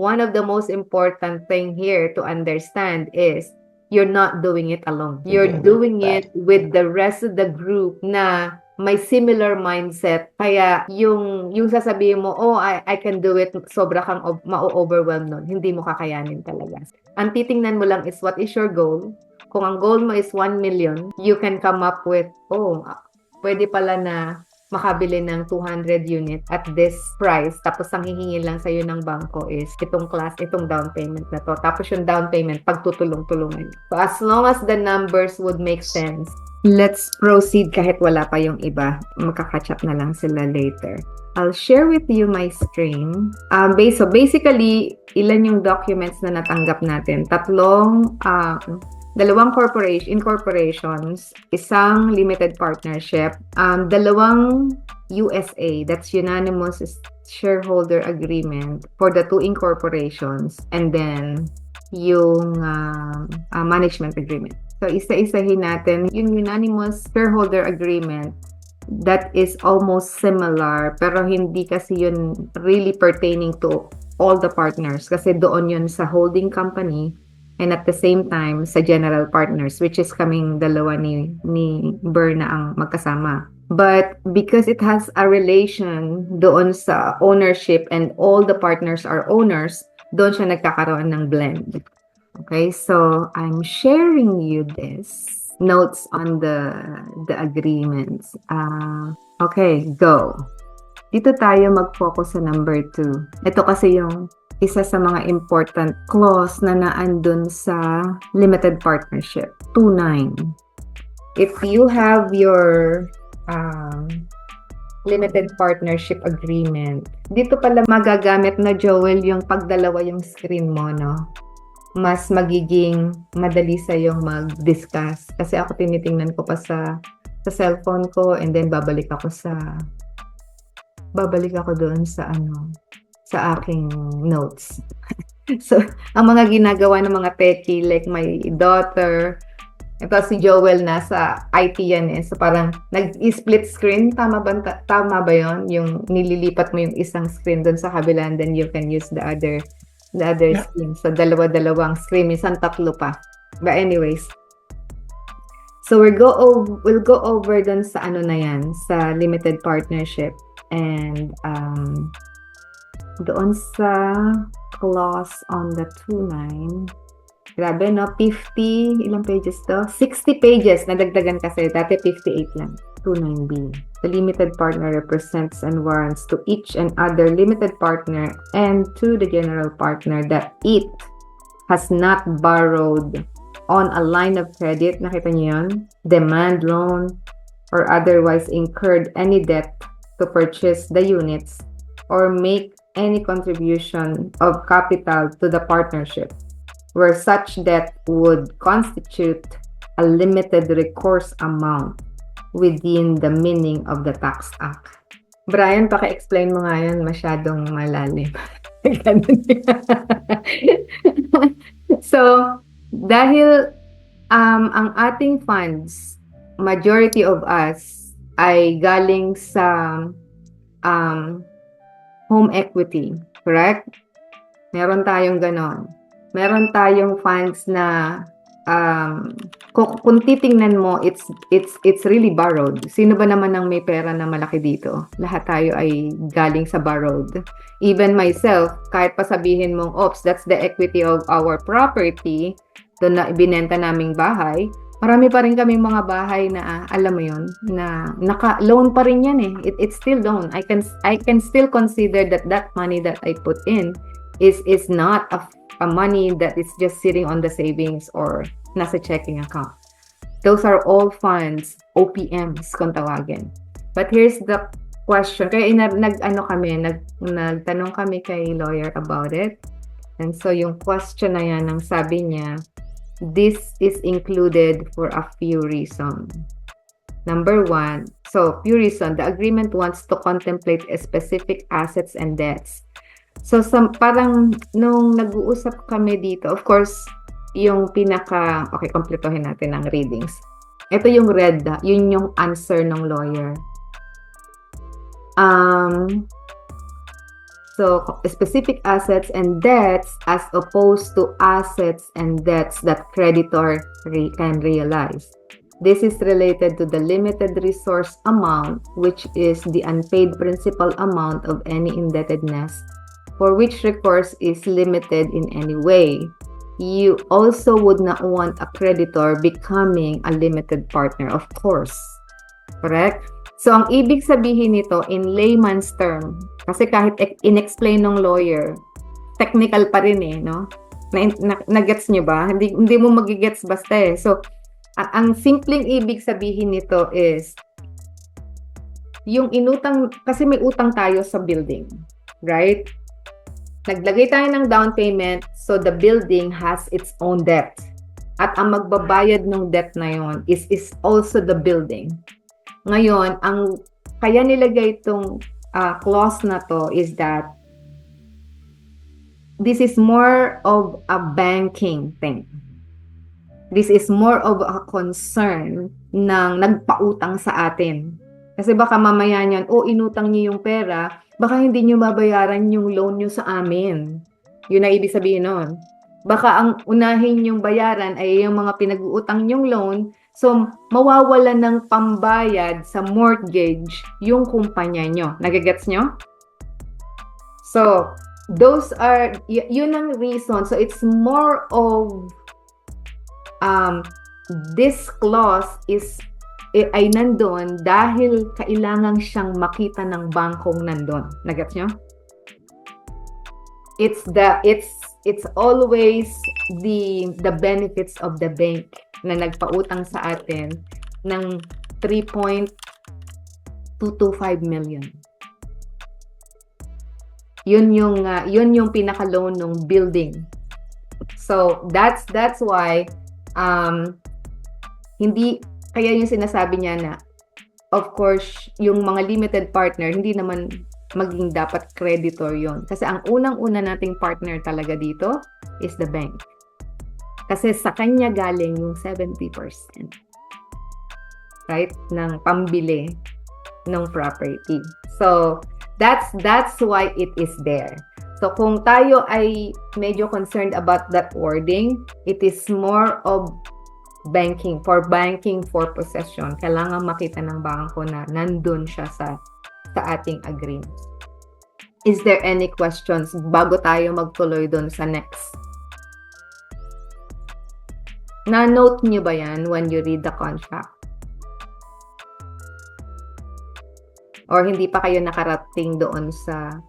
one of the most important thing here to understand is you're not doing it alone. You're doing it with the rest of the group na may similar mindset. Kaya yung sasabihin mo, oh, I can do it, sobra kang ma-overwhelm nun. Hindi mo kakayanin talaga. Ang titingnan mo lang is what is your goal. Kung ang goal mo is 1 million, you can come up with, oh, pwede pala na makabili ng 200 unit at this price. Tapos ang hihingi lang sa'yo ng bangko is itong down payment na to. Tapos yung down payment, pagtutulong-tulungan. So as long as the numbers would make sense, let's proceed kahit wala pa yung iba. Makakatch up na lang sila later. I'll share with you my screen. So basically, ilan yung documents na natanggap natin? Dalawang incorporations, isang limited partnership, dalawang USA, that's unanimous shareholder agreement for the 2 incorporations, and then yung management agreement. So isa-isahin natin yung unanimous shareholder agreement. That is almost similar, pero hindi kasi yun really pertaining to all the partners kasi doon yun sa holding company and at the same time sa general partners, which is kaming dalawa ni Berna ang magkasama. But because it has a relation doon sa ownership and all the partners are owners, doon siya nagkakaroon ng blend. Okay, so I'm sharing you this notes on the agreements. Okay, go. Dito tayo mag-focus sa number 2. Ito kasi yung isa sa mga important clause na naandun sa limited partnership. 2.9. If you have your limited partnership agreement, dito pala magagamit na, Joel, yung pagdalawa yung screen mo, no? Mas magiging madali sa'yong mag-discuss. Kasi ako tinitingnan ko pa sa cellphone ko and then babalik ako doon sa aking notes. So, ang mga ginagawa ng mga techie, like my daughter, ito si Joel, nasa IT yan eh. So, parang nag-split screen. Tama ba yun? Yung nililipat mo yung isang screen doon sa kabila and then you can use the other screen. So, dalawa-dalawang screen. Minsan tatlo pa. But anyways, so we'll go over dun sa na yan, sa limited partnership. And, doon sa clause on the 2.9, grabe no, 50, ilang pages to? 60 pages, nadagdagan kasi, dati 58 lang, 2.9b. The limited partner represents and warrants to each and other limited partner and to the general partner that it has not borrowed on a line of credit, nakita niyo yun? Demand loan or otherwise incurred any debt to purchase the units or make any contribution of capital to the partnership, where such debt would constitute a limited recourse amount within the meaning of the Tax Act. Brian, paki-explain mo nga yun, masyadong malalim. So, dahil ang ating funds, majority of us ay galing sa home equity, correct? Meron tayong ganon. Meron tayong funds na kung titingnan mo, it's really borrowed. Sino ba naman ang may pera na malaki dito? Lahat tayo ay galing sa borrowed. Even myself, kahit pa sabihin mong, oops, that's the equity of our property, doon na ibinenta naming bahay, marami pa rin kaming mga bahay na, alam mo yun, na naka-loan pa rin yan eh. It's still loan. I can still consider that money that I put in is not a money that is just sitting on the savings or nasa checking account. Those are all funds, OPMs kung tawagin. But here's the question. Kaya nagtanong kami kay lawyer about it. And so yung question na yan, ang sabi niya, this is included for a few reasons. Number 1, so few reasons, the agreement wants to contemplate specific assets and debts. So parang nung nag-uusap kami dito, of course, yung okay, kompletohin natin ang readings. Ito yung red, yun yung answer ng lawyer. So So, specific assets and debts as opposed to assets and debts that creditor can realize. This is related to the limited resource amount, which is the unpaid principal amount of any indebtedness for which recourse is limited in any way. You also would not want a creditor becoming a limited partner, of course. Correct? So, ang ibig sabihin nito in layman's term, kasi kahit in-explain ng lawyer, technical pa rin no? Na-gets nyo ba? Hindi mo magigets basta So, ang simpleng ibig sabihin nito is, yung inutang, kasi may utang tayo sa building, right? Naglagay tayo ng down payment, so the building has its own debt. At ang magbabayad ng debt na yon is also the building. Ngayon, ang kaya nilagay itong clause na to is that this is more of a banking thing. This is more of a concern ng nagpautang sa atin. Kasi baka mamaya niyan, inutang niyo yung pera, baka hindi niyo mabayaran yung loan niyo sa amin. Yun ang ibig sabihin nun. Baka ang unahin yung bayaran ay yung mga pinag-uutang yung loan, so mawawalan ng pambayad sa mortgage yung kumpanya nyo. Nagigets nyo? So, those are, yun ang reason. So, it's more of this clause ay nandun dahil kailangan siyang makita ng bangkong nandun. Nagets nyo? It's always the benefits of the bank na nagpautang sa atin ng 3.225 million. Yun yung pinaka-loan ng building. So that's why hindi kaya yung sinasabi niya na of course yung mga limited partner hindi naman maging dapat creditor yon, kasi ang unang-una nating partner talaga dito is the bank, kasi sa kanya galing yung 70%, right, ng pambili ng property. So that's why it is there. So kung tayo ay medyo concerned about that wording, it is more of banking for possession. Kailangan makita ng bangko na nandun siya sa ating agreement. Is there any questions bago tayo magtuloy doon sa next? Na-note nyo ba yan when you read the contract? Or hindi pa kayo nakarating doon sa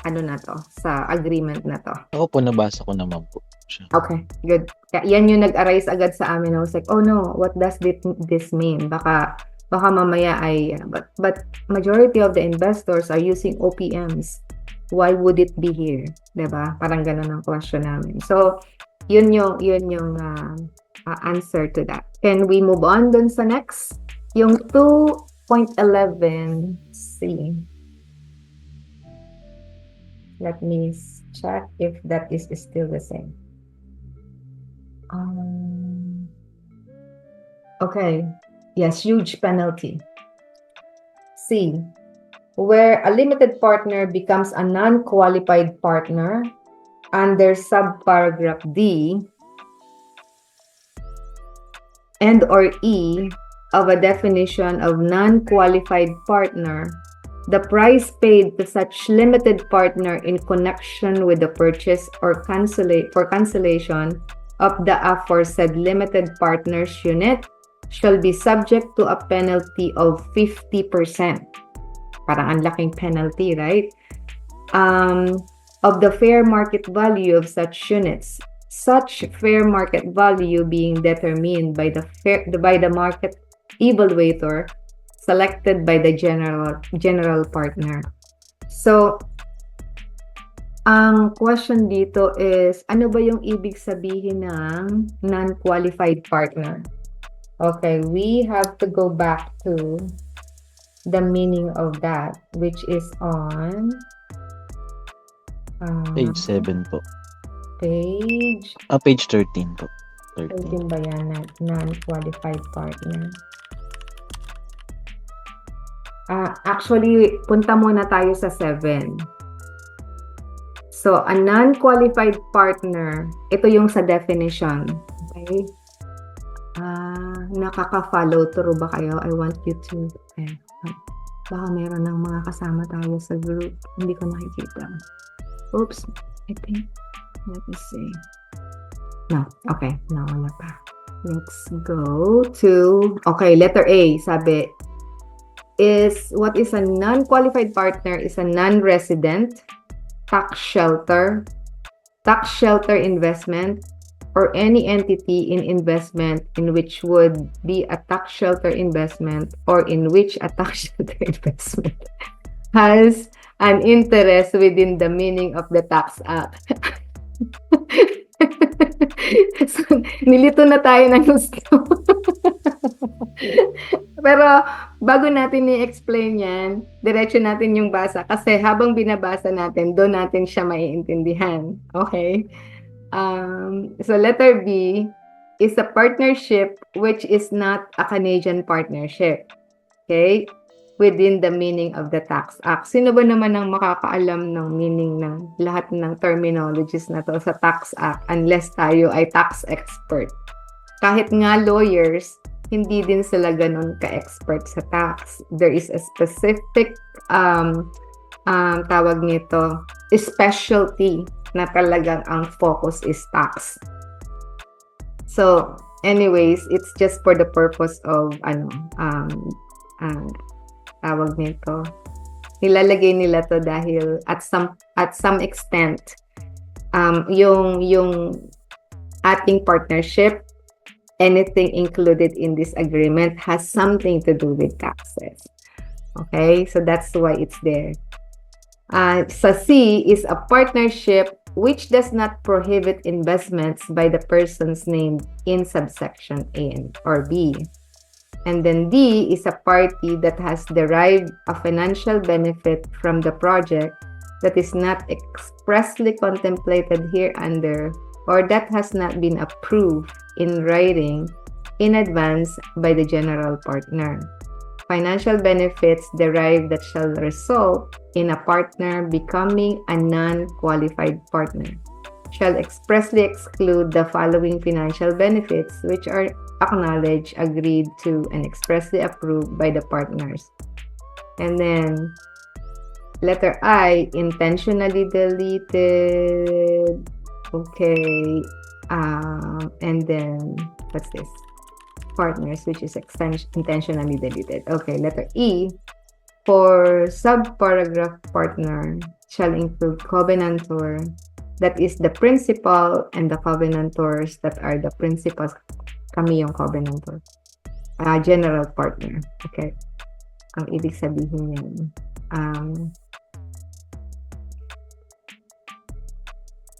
ano na to, sa agreement na to? Ako po, nabasa ko naman po siya. Okay, good. Yan yung nag-arise agad sa amin. I was like, oh no, what does this mean? Baka mamaya ay, but majority of the investors are using OPMs. Why would it be here? Diba? Parang ganun ang question namin. So, yun yung answer to that. Can we move on dun sa next? Yung 2.11, see. Let me check if that is still the same. Okay. Yes, huge penalty. C. Where a limited partner becomes a non-qualified partner under subparagraph D and or E of a definition of non-qualified partner, the price paid to such limited partner in connection with the purchase or cancellation of the aforesaid limited partners unit shall be subject to a penalty of 50%. Parang ang laking penalty, right? Of the fair market value of such units. Such fair market value being determined by the market evaluator selected by the general partner. So, ang question dito is, ano ba yung ibig sabihin ng non-qualified partner? Okay, we have to go back to the meaning of that, which is on Page 7 po. Page 13 po. 13 ba yan? Non-qualified partner. Actually, punta muna tayo sa 7. So, a non-qualified partner, ito yung sa definition. Okay? Nakaka-follow through ba kayo? I want you to, baka meron ng mga kasama tayo sa group. Hindi ko nakikita. Oops. I think, let me see. No. Okay. No, wala pa. Let's go to, okay, letter A. Sabi, what is a non-qualified partner is a non-resident, tax shelter investment, or any entity in investment in which would be a tax shelter investment or in which a tax shelter investment has an interest within the meaning of the Tax Act. So, nilito na tayo ng gusto. Pero bago natin i-explain yan, diretso natin yung basa kasi habang binabasa natin, doon natin siya maiintindihan. Okay? So letter B is a partnership which is not a Canadian partnership. Okay? Within the meaning of the Tax Act. Sino ba naman ang makakaalam ng meaning ng lahat ng terminologies na to sa Tax Act unless tayo ay tax expert? Kahit nga lawyers, hindi din sila ganun ka-expert sa tax. There is a specific tawag nito, specialty na talagang ang focus is tax. So, anyways, it's just for the purpose of tawag nito. Nilalagay nila to dahil at some extent yung ating partnership, anything included in this agreement has something to do with taxes. Okay? So that's why it's there. Sa C is a partnership which does not prohibit investments by the persons named in subsection A or B. And then D is a party that has derived a financial benefit from the project that is not expressly contemplated hereunder or that has not been approved in writing in advance by the general partner. Financial benefits derived that shall result in a partner becoming a non-qualified partner shall expressly exclude the following financial benefits which are acknowledged, agreed to, and expressly approved by the partners. And then letter I, intentionally deleted. Okay. And then what's this? Partners, which is intentionally deleted. Okay, letter E, for subparagraph partner shall include covenantor, that is the principal, and the covenantors that are the principals. Kami yung covenantor. General partner. Okay. Ang ibig sabihin yan.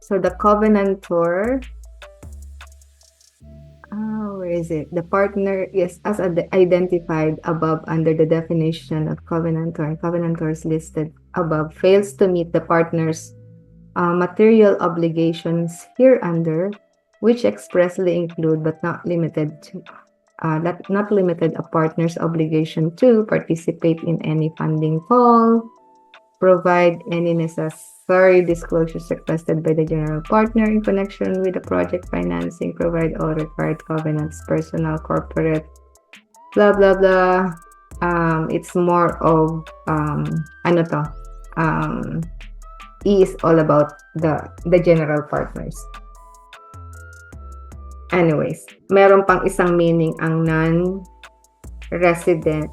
So the covenantor, where is it? The partner is as identified above under the definition of covenantor, and covenantors listed above fails to meet the partner's material obligations hereunder, which expressly include but not limited to not limited a partner's obligation to participate in any funding call, provide any necessary disclosures requested by the general partner in connection with the project financing, provide all required covenants, personal, corporate, blah, blah, blah. It's more of, E is all about the general partners. Anyways, meron pang isang meaning ang non-resident,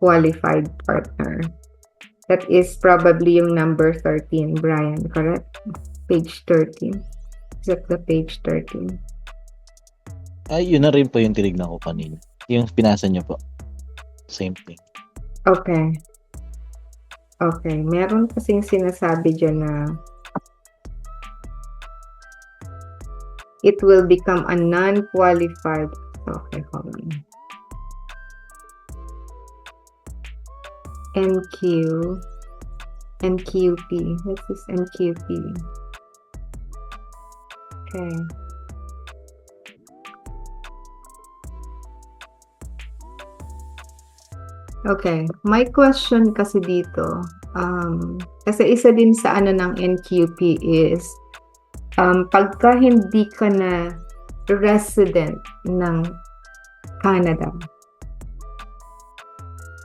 qualified partner. That is probably yung number 13, Brian, correct? Page 13. Is that the page 13? Yun na rin po yung tinignan ko kanina. Yung pinasa niyo po. Same thing. Okay. Okay. Meron kasing sinasabi dyan na it will become a non-qualified. Okay, hold on. NQP. What is NQP? Okay. Okay. My question kasi dito, kasi isa din sa ano ng NQP is, pagka hindi ka na resident ng Canada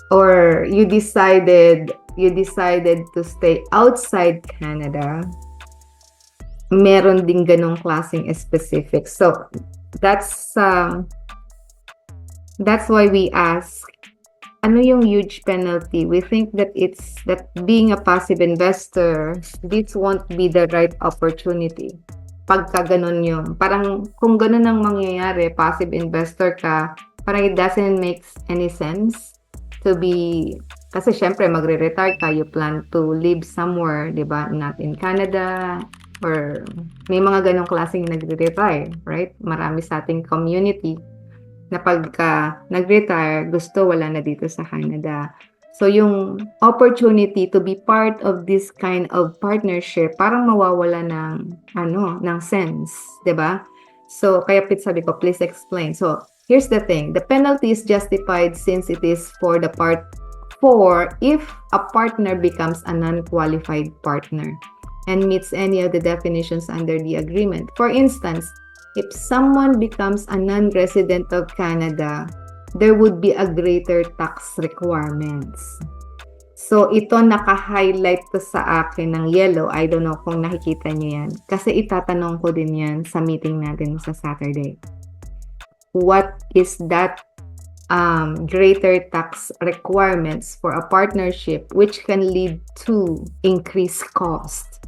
or you decided to stay outside Canada, meron din ganong klaseng specific. So that's why we ask, ano yung huge penalty? We think that it's that being a passive investor, this won't be the right opportunity. Pagka ganun yung, parang kung ganun ang mangyayari, passive investor ka, parang it doesn't make any sense to be, kasi syempre magre-retire ka, you plan to live somewhere, di ba? Not in Canada, or may mga ganong klaseng nagre-retire, right? Marami sa ating community na pagka nag-retire, gusto wala na dito sa Canada. So yung opportunity to be part of this kind of partnership, parang mawawala ng sense, 'di ba? So kaya sabi ko, please explain. So here's the thing, the penalty is justified since it is for the part 4 if a partner becomes a non-qualified partner and meets any of the definitions under the agreement. For instance, if someone becomes a non-resident of Canada, there would be a greater tax requirements. So, ito naka-highlight to sa akin ng yellow. I don't know kung nakikita niyo yan. Kasi itatanong ko din yan sa meeting natin sa Saturday. What is that greater tax requirements for a partnership which can lead to increased cost?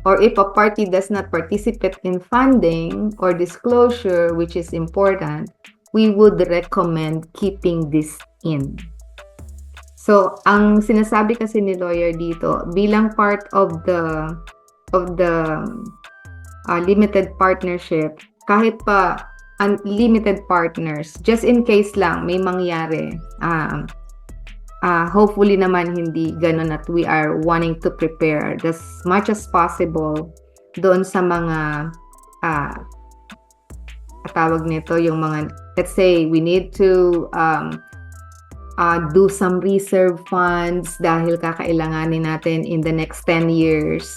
Or if a party does not participate in funding or disclosure, which is important, we would recommend keeping this in. So, ang sinasabi kasi ni lawyer dito, bilang part of the limited partnership, kahit pa unlimited partners, just in case lang may mangyari, hopefully naman hindi ganun at we are wanting to prepare as much as possible doon sa mga tawag nito, yung mga, let's say we need to do some reserve funds dahil kakailanganin natin in the next 10 years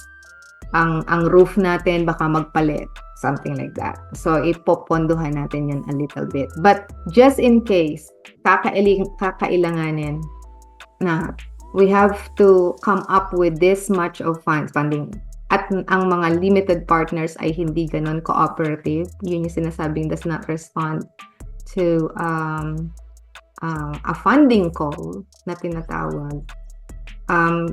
ang roof natin baka magpalit, something like that. So ipopondohan natin yun a little bit, but just in case kakailanganin na we have to come up with this much of funding at ang mga limited partners ay hindi ganun cooperative, yun yung sinasabing does not respond to a funding call na tinatawag,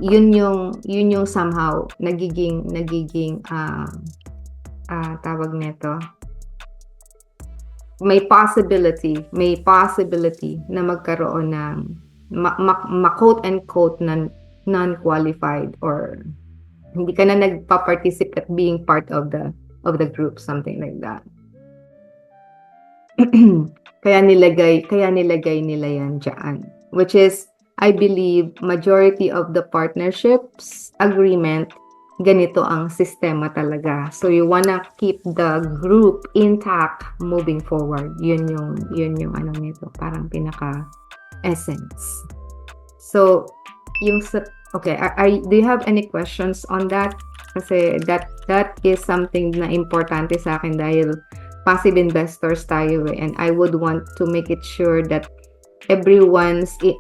yun yung somehow nagiging tawag nito, may possibility na magkaroon ng ma-quote and quote non-qualified or hindi ka na nagpa-participate being part of the group, something like that. Kaya nilagay nila yan dyan, which is, I believe, majority of the partnerships agreement, ganito ang sistema talaga. So you wanna keep the group intact moving forward. Yun yung ano nito, parang pinaka essence. So yung okay, do you have any questions on that? Kasi that is something na importante sa akin dahil passive investors tayo and I would want to make it sure that everyone's yung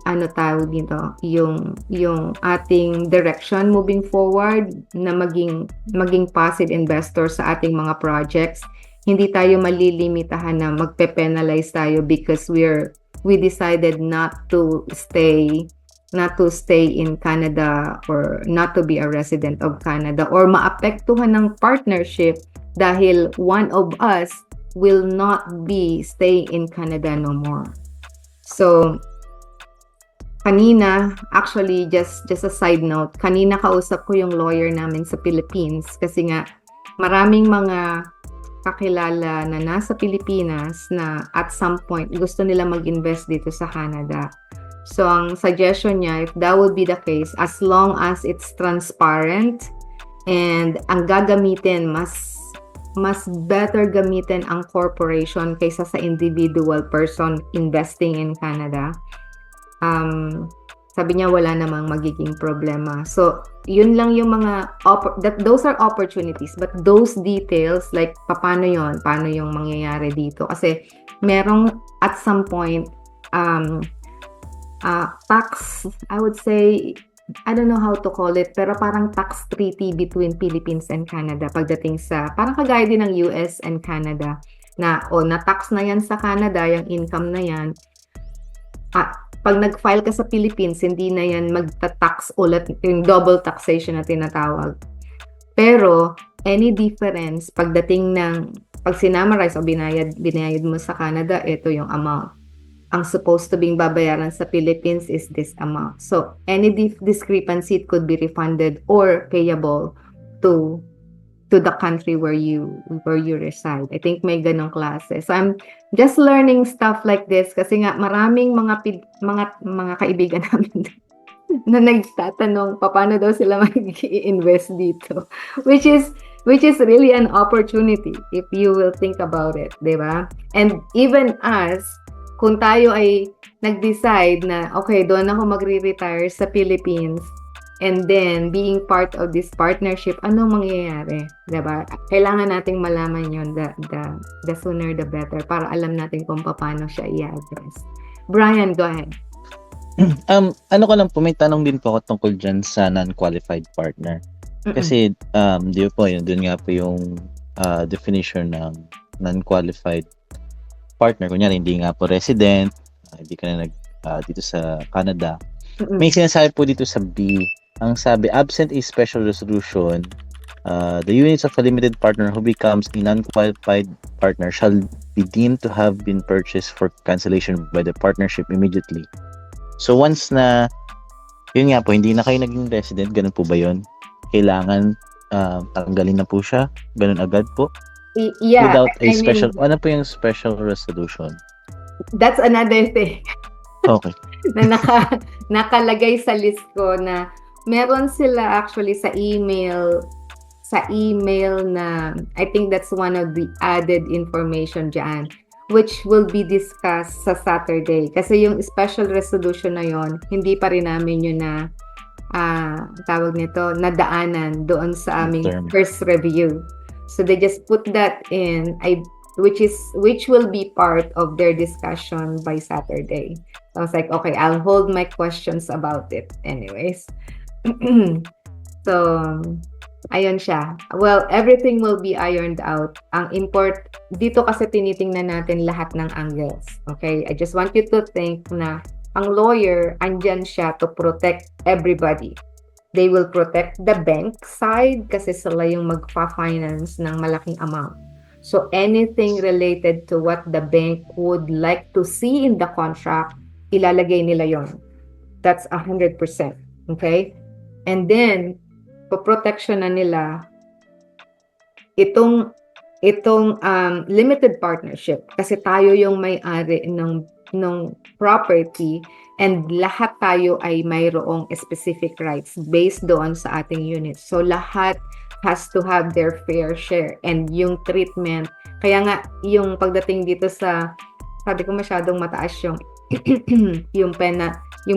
ating direction moving forward na maging passive investor sa ating mga projects. Hindi tayo malilimitahan na magpe-penalize tayo because we decided not to stay in Canada or not to be a resident of Canada or maapektuhan ng partnership dahil one of us will not be staying in Canada no more. So, kanina, actually, just a side note, kanina kausap ko yung lawyer namin sa Philippines kasi nga maraming mga kakilala na nasa Pilipinas na at some point gusto nila mag-invest dito sa Canada. So, ang suggestion niya, if that would be the case, as long as it's transparent and ang gagamitin, mas better gamitin ang corporation kaysa sa individual person investing in Canada. sabi niya wala namang magiging problema. So, yun lang yung mga, those are opportunities. But those details, like, paano yon, paano yung mangyayari dito? Kasi, merong, at some point, tax, I would say, I don't know how to call it, pero parang tax treaty between Philippines and Canada pagdating sa, parang kagaya din ng US and Canada, na, na-tax na yan sa Canada, yung income na yan, pag nag-file ka sa Philippines, hindi na yan magta-tax ulit, yung double taxation na tinatawag. Pero, any difference, pagdating ng, pag sinamarize o binayad mo sa Canada, ito yung amount. Ang supposed to being babayaran sa Philippines is this amount. So, any discrepancy, it could be refunded or payable to the country where you reside. I think may ganong klase. So, I'm just learning stuff like this kasi nga maraming mga kaibigan namin na nagtatanong paano daw sila mag-i-invest dito. Which is really an opportunity if you will think about it, di ba? And even us, kung tayo ay nag-decide na, okay, doon ako magre-retire sa Philippines, and then being part of this partnership, anong mangyayari? Diba? Kailangan nating malaman yun, the sooner the better, para alam natin kung paano siya i-address. Brian, go ahead. Ano ko lang po, may tanong din po ako tungkol dyan sa non-qualified partner. Kasi, di po, yun, dun nga po yung definition ng non-qualified partner. Kunyari, hindi nga po resident, hindi ka na dito sa Canada. May sinasabi po dito sa B, ang sabi, absent a special resolution, the units of a limited partner who becomes a non-qualified partner shall be deemed to have been purchased for cancellation by the partnership immediately. So once na, yun nga po, hindi na kayo naging resident, ganun po ba yun? Kailangan tanggalin na po siya? Ganun agad po? Yeah. Without a special, ano po yung special resolution? That's another thing. Okay. Na nakalagay sa list ko na meron sila actually sa email na I think that's one of the added information dyan, which will be discussed sa Saturday. Kasi yung special resolution na yon, hindi pa rin namin yun na tawag nito, nadaanan doon sa aming first review. So they just put that in, which will be part of their discussion by Saturday. So I was like, okay, I'll hold my questions about it anyways. So, ayun siya. Well, everything will be ironed out. Ang dito kasi tinitingnan natin lahat ng angles. Okay? I just want you to think na ang lawyer, andyan siya to protect everybody. They will protect the bank side kasi sila yung magpa-finance ng malaking amount. So, anything related to what the bank would like to see in the contract, ilalagay nila yon. That's 100%. Okay? And then, protection na nila itong limited partnership kasi tayo yung may-ari ng property and lahat tayo ay mayroong specific rights based doon sa ating units. So, lahat has to have their fair share and yung treatment. Kaya nga, yung pagdating dito sa, sabi ko masyadong mataas yung yung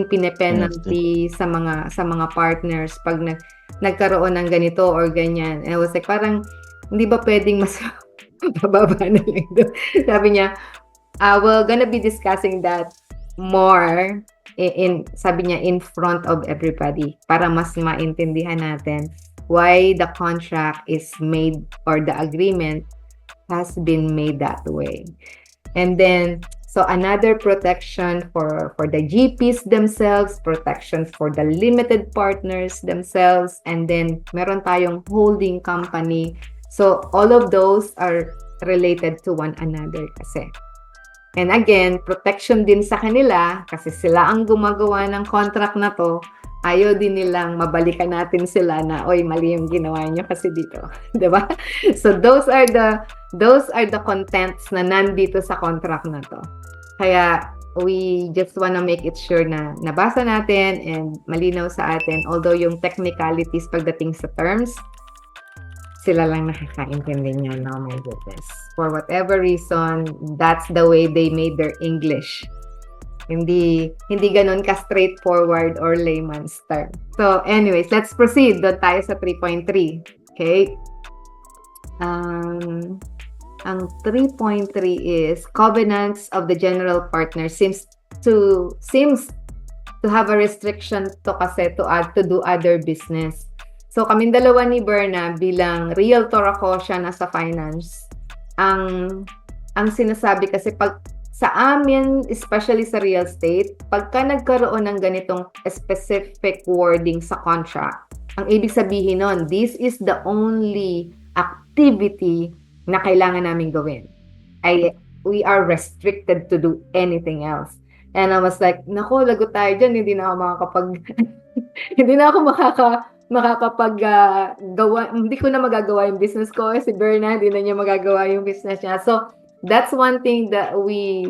pine-penalty sa mga partners pag nagkaroon ng ganito or ganyan. And I was like, parang, hindi ba pwedeng mas bababa na lang doon? Sabi niya, we're gonna be discussing that more sabi niya, in front of everybody para mas maintindihan natin why the contract is made or the agreement has been made that way. And then, so another protection for the GPs themselves, protection for the limited partners themselves, and then meron tayong holding company. So all of those are related to one another kasi. And again, protection din sa kanila kasi sila ang gumagawa ng contract na to. Ayaw din nilang mabalikan natin sila na, oy, mali yung ginawa niyo kasi dito. Diba? So those are the contents na nandito sa contract na to. Kaya we just wanna make it sure na nabasa natin and malinaw sa atin. Although yung technicalities pagdating sa terms, sila lang nakakaintindi niyan. Oh my goodness. For whatever reason, that's the way they made their English. Hindi ganun ka straightforward or layman's term. So anyways, let's proceed. Doon tayo sa 3.3. Okay? Ang 3.3 is covenants of the general partner seems to have a restriction to kasi to do other business. So kaming dalawa ni Berna bilang realtor ako, siya nasa finance. Ang sinasabi kasi pag sa amin, especially sa real estate, pagka nagkaroon ng ganitong specific wording sa contract, ang ibig sabihin nun, this is the only activity na kailangan namin gawin. We are restricted to do anything else. And I was like, nako, lagot tayo dyan, hindi na ako makakapag-gawa, hindi ko na magagawa yung business ko. Si Berna, hindi na niya magagawa yung business niya. So, that's one thing that we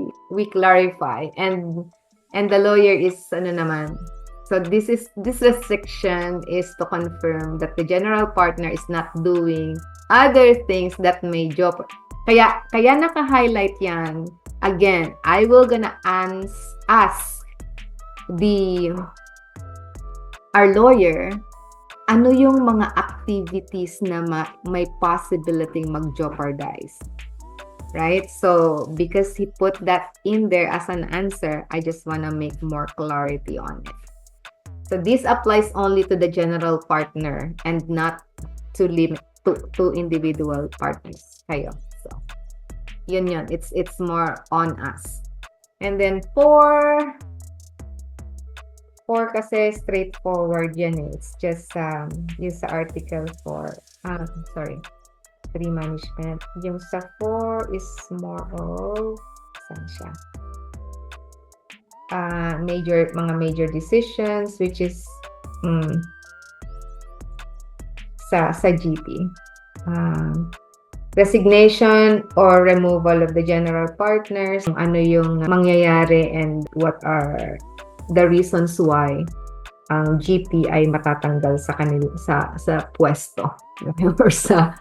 clarify. And the lawyer is, so this restriction is to confirm that the general partner is not doing other things that may jeopardize. Kaya naka-highlight yan. Again, I will gonna ask our lawyer, ano yung mga activities na may possibility mag-jeopardize. Right? So, because he put that in there as an answer, I just wanna make more clarity on it. So, this applies only to the general partner and not to individual partners. Kayo. So, yun. It's more on us. And then 4 kasi straightforward yan eh. It's just yung sa article 4. 3 management. Yung sa 4 is more of saan siya? Mga major decisions which is sa GP. Resignation or removal of the general partners, ano yung mangyayari and what are the reasons why ang GP ay matatanggal sa kanila sa pwesto or sa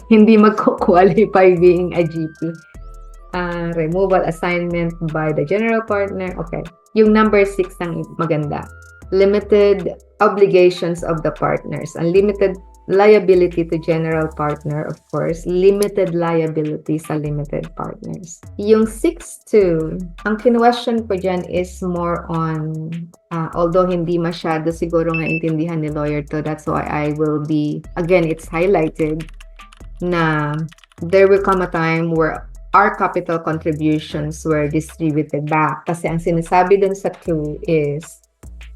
hindi magko-qualify being a GP. Removal assignment by the general partner. Okay. Yung number 6 ang maganda. Limited obligations of the partners. Unlimited liability to general partner, of course. Limited liability sa limited partners. Yung 6.2, ang kinwestiyon ko dyan is more on, although hindi masyado siguro nga intindihan ni lawyer to, that's why I will be, again, it's highlighted na there will come a time where our capital contributions were distributed back. Kasi ang sinasabi dun sa 2 is,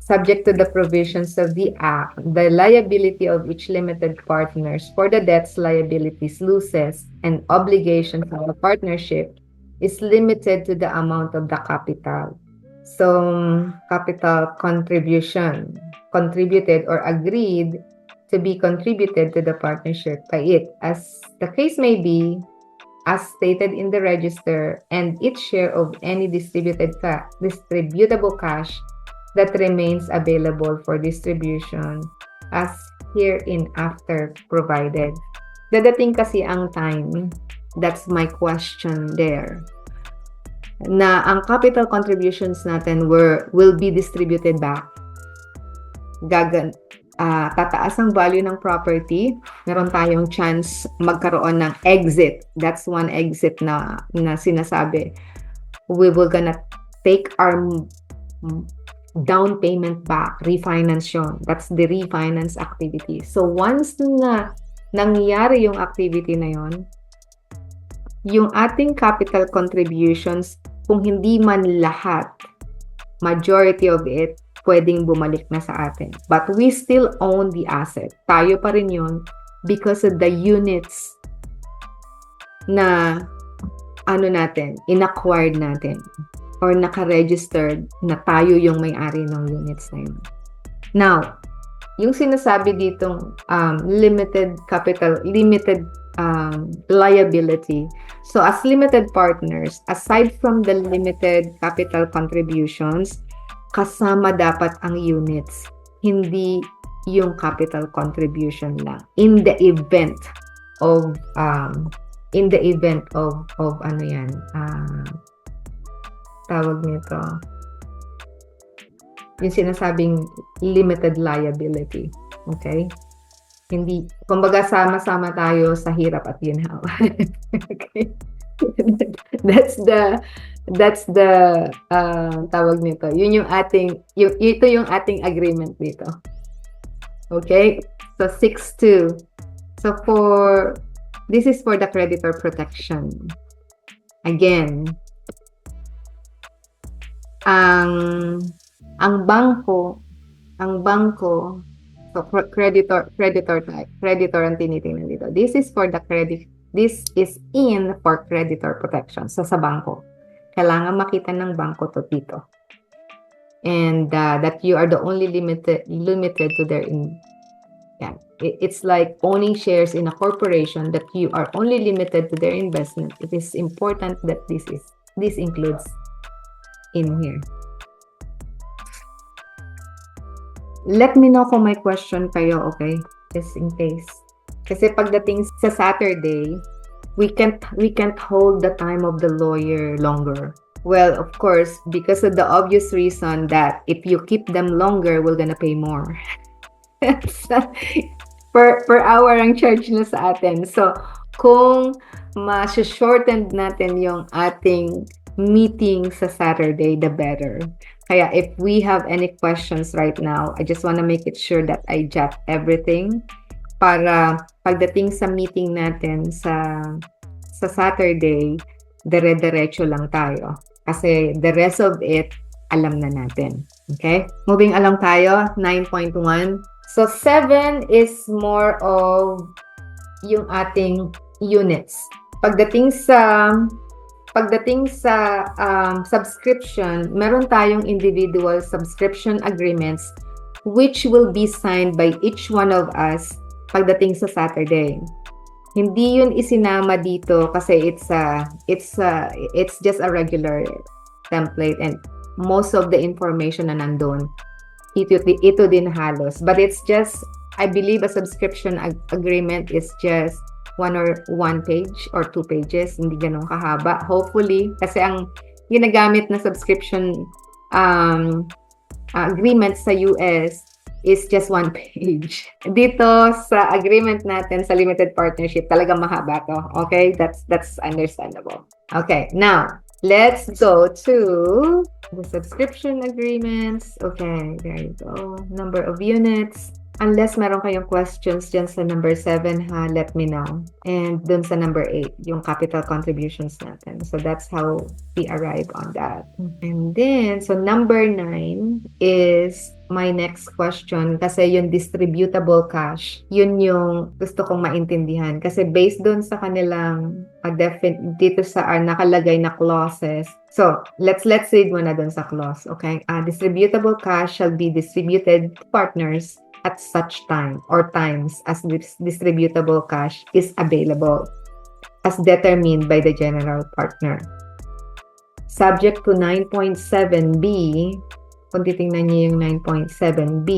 subject to the provisions of the Act, the liability of each limited partners for the debts, liabilities, losses, and obligations of the partnership is limited to the amount of the capital. So, capital contribution contributed or agreed to be contributed to the partnership by it, as the case may be, as stated in the register, and its share of any distributable cash that remains available for distribution as hereinafter provided. Dadating kasi ang time, that's my question there, na ang capital contributions natin will be distributed back. Tataas ang value ng property, meron tayong chance magkaroon ng exit. That's one exit na sinasabi. We will gonna take our down payment back, refinance yun. That's the refinance activity. So once na nangyari yung activity na yun, yung ating capital contributions, kung hindi man lahat, majority of it, pwedeng bumalik na sa atin. But we still own the asset. Tayo pa rin yun because of the units na in-acquired natin or naka-registered na tayo yung may-ari ng units na yun. Now, yung sinasabi ditong limited liability. So, as limited partners, aside from the limited capital contributions, kasama dapat ang units, hindi yung capital contribution lang. In the event of tawag nito, yung sinasabing limited liability. Okay? Hindi, kumbaga sama-sama tayo sa hirap at ginhawa. Okay? That's the tawag nito. Yun yung ito yung ating agreement dito. Okay? So 6.2. So this is for the creditor protection. Again, ang bangko, so creditor ang tinitingnan dito. This is in for creditor protection. So sa bangko, kailangan makita ng bangko to dito. And that you are the only limited to their it's like owning shares in a corporation that you are only limited to their investment. It is important that this includes in here. Let me know kung may question kayo, okay? Just in case. Kasi pagdating sa Saturday, we can't hold the time of the lawyer longer. Well, of course, because of the obvious reason that if you keep them longer, we're gonna pay more. per hour ang charge na sa atin. So, kung ma-shorten natin yung ating meeting sa Saturday, the better. Kaya if we have any questions right now, I just want to make it sure that I jot everything para pagdating sa meeting natin sa Saturday, dire-diretso lang tayo. Kasi the rest of it, alam na natin. Okay? Moving along tayo, 9.1. So 7 is more of yung ating units. Pagdating sa subscription, meron tayong individual subscription agreements which will be signed by each one of us pagdating sa Saturday. Hindi yun isinama dito kasi it's just a regular template and most of the information na nandun, ito din halos. But it's just, I believe a subscription agreement is just one page or 2 pages, hindi ganun kahaba. Hopefully, kasi ang ginagamit na subscription agreement sa US is just 1 page. Dito sa agreement natin sa limited partnership, talagang mahaba to. Okay? That's understandable. Okay, now let's go to the subscription agreements. Okay, there you go. Number of units. Unless meron kayong questions dyan sa number 7, let me know. And dun sa number 8, yung capital contributions natin. So that's how we arrive on that. And then, so number 9 is my next question. Kasi yung distributable cash, yun yung gusto kong maintindihan. Kasi based dun sa kanilang dito sa nakalagay na clauses. So, let's read muna dun sa clause. Okay? Distributable cash shall be distributed to partners at such time or times as distributable cash is available as determined by the general partner. Subject to 9.7b, kung titingnan niyo yung 9.7b,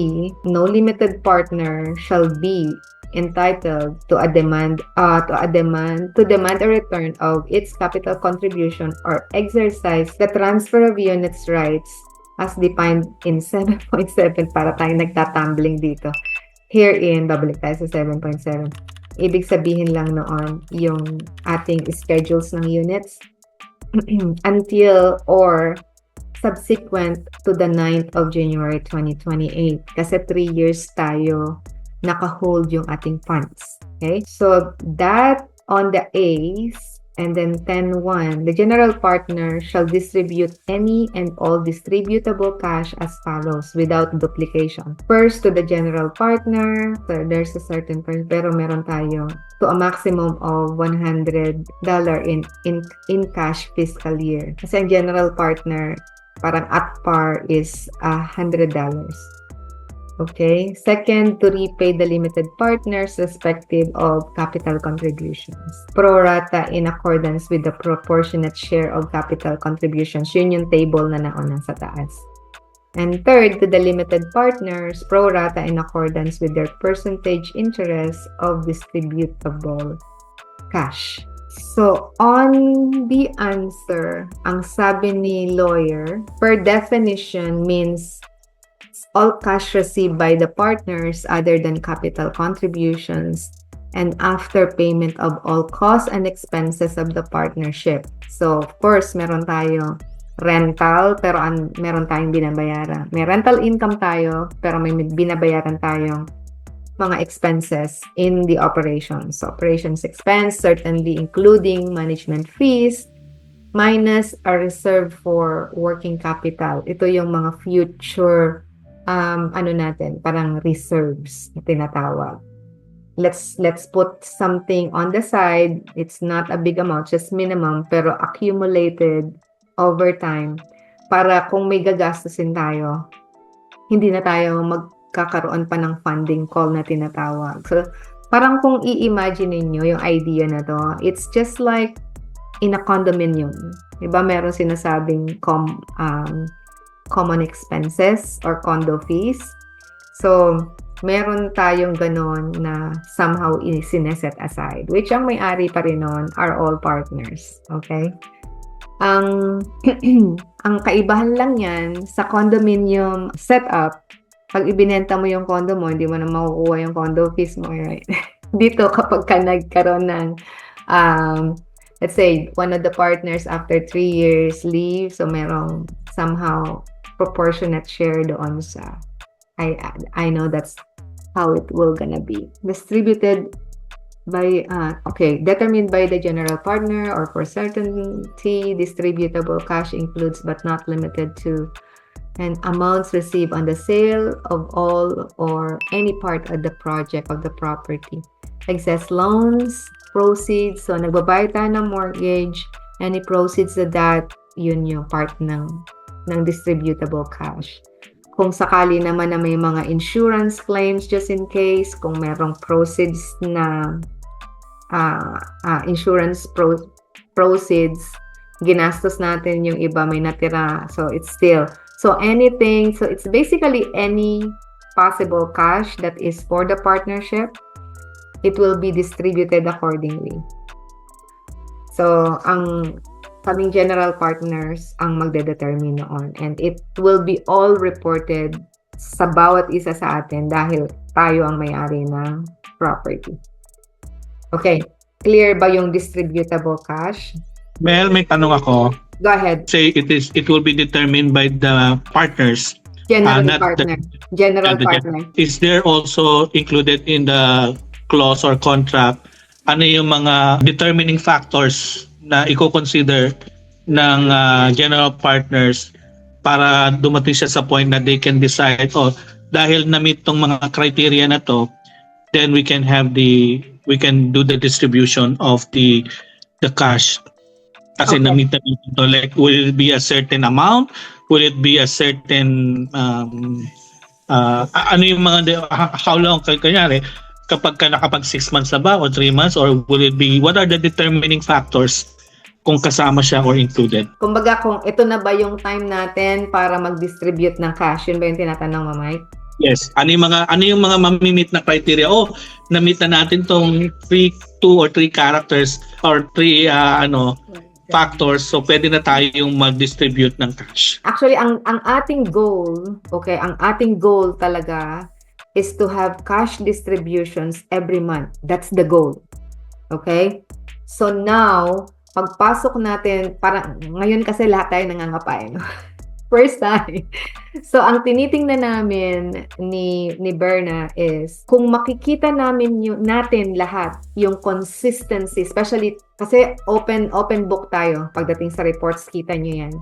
no limited partner shall be entitled to demand a return of its capital contribution or exercise the transfer of units rights as defined in 7.7 para tayo nagtatumbling dito. Herein, babalik tayo sa 7.7. Ibig sabihin lang noon yung ating schedules ng units until or subsequent to the 9th of January 2028. Kasi 3 years tayo naka-hold yung ating funds. Okay? So, that on the A's. And then 10.1, the general partner shall distribute any and all distributable cash as follows without duplication. First, to the general partner, so there's a certain price, pero meron tayo to a maximum of $100 in cash fiscal year. Kasi ang general partner, parang at par is $100. Okay. Second, to repay the limited partners respective of capital contributions. Pro rata in accordance with the proportionate share of capital contributions. Yun yung table na nauna sa taas. And third, to the limited partners, pro rata in accordance with their percentage interest of distributable cash. So, on the answer, ang sabi ni lawyer, per definition means all cash received by the partners other than capital contributions and after payment of all costs and expenses of the partnership. So, of course, meron tayo rental, pero meron tayong binabayaran. May rental income tayo, pero may binabayaran tayong mga expenses in the operations. So, operations expense, certainly including management fees, minus a reserve for working capital. Ito yung mga future, parang reserves na tinatawag. Let's put something on the side. It's not a big amount, just minimum, pero accumulated over time para kung may gagastusin tayo, hindi na tayo magkakaroon pa ng funding call na tinatawag. So, parang kung i-imagine niyo yung idea na to, it's just like in a condominium. Diba meron sinasabing common expenses or condo fees. So, meron tayong ganon na somehow sineset aside, which ang may-ari pa rin nun are all partners. Okay? Ang kaibahan lang yan sa condominium setup, pag ibinenta mo yung condo mo, hindi mo na makukuha yung condo fees mo, right? Dito, kapag ka nagkaroon ng, let's say, one of the partners after 3 years leave, so merong somehow proportionate share doon sa, I know that's how it will gonna be. Distributed by, determined by the general partner or for certainty, distributable cash includes but not limited to and amounts received on the sale of all or any part of the project of the property. Excess loans, proceeds, so nagbabayad tayo ng mortgage, any proceeds of that, yun yung part ng distributable cash. Kung sakali naman na may mga insurance claims just in case, kung merong proceeds na insurance proceeds, ginastos natin yung iba, may natira, so it's still, so anything, so it's basically any possible cash that is for the partnership, it will be distributed accordingly. So, kaming general partners ang magde-determine noon, and it will be all reported sa bawat isa sa atin dahil tayo ang may-ari ng property. Okay, clear ba yung distributable cash? Mel, may tanong ako. Go ahead. Say it will be determined by the partners. General not partner. General partner. Is there also included in the clause or contract ano yung mga determining factors na i-consider ng general partners para dumating siya sa point na they can decide, dahil na-meet tong mga criteria na to, then we can do the distribution of the cash. Kasi Okay. na-meet na ito. Like, will it be a certain amount? Will it be a certain ano yung mga how long, kanyari kapag ka nakapag 6 months na ba o 3 months, or will it be, what are the determining factors kung kasama siya or included? Kumbaga, kung ito na ba yung time natin para mag-distribute ng cash, yun ba yung tinatanong mo, Mike? Yes. Ano yung mga mamimit na criteria? Na-meet na natin tong 2 or 3 characters or 3 factors, so pwede na tayong mag-distribute ng cash. Actually, ang ating goal, ang ating goal talaga is to have cash distributions every month. That's the goal. Okay? So now, pagpasok natin, parang ngayon kasi lahat tayo nangangapay, no? First time. So, ang tinitingnan namin ni Berna is kung makikita natin lahat yung consistency, especially kasi open book tayo pagdating sa reports, kita nyo yan.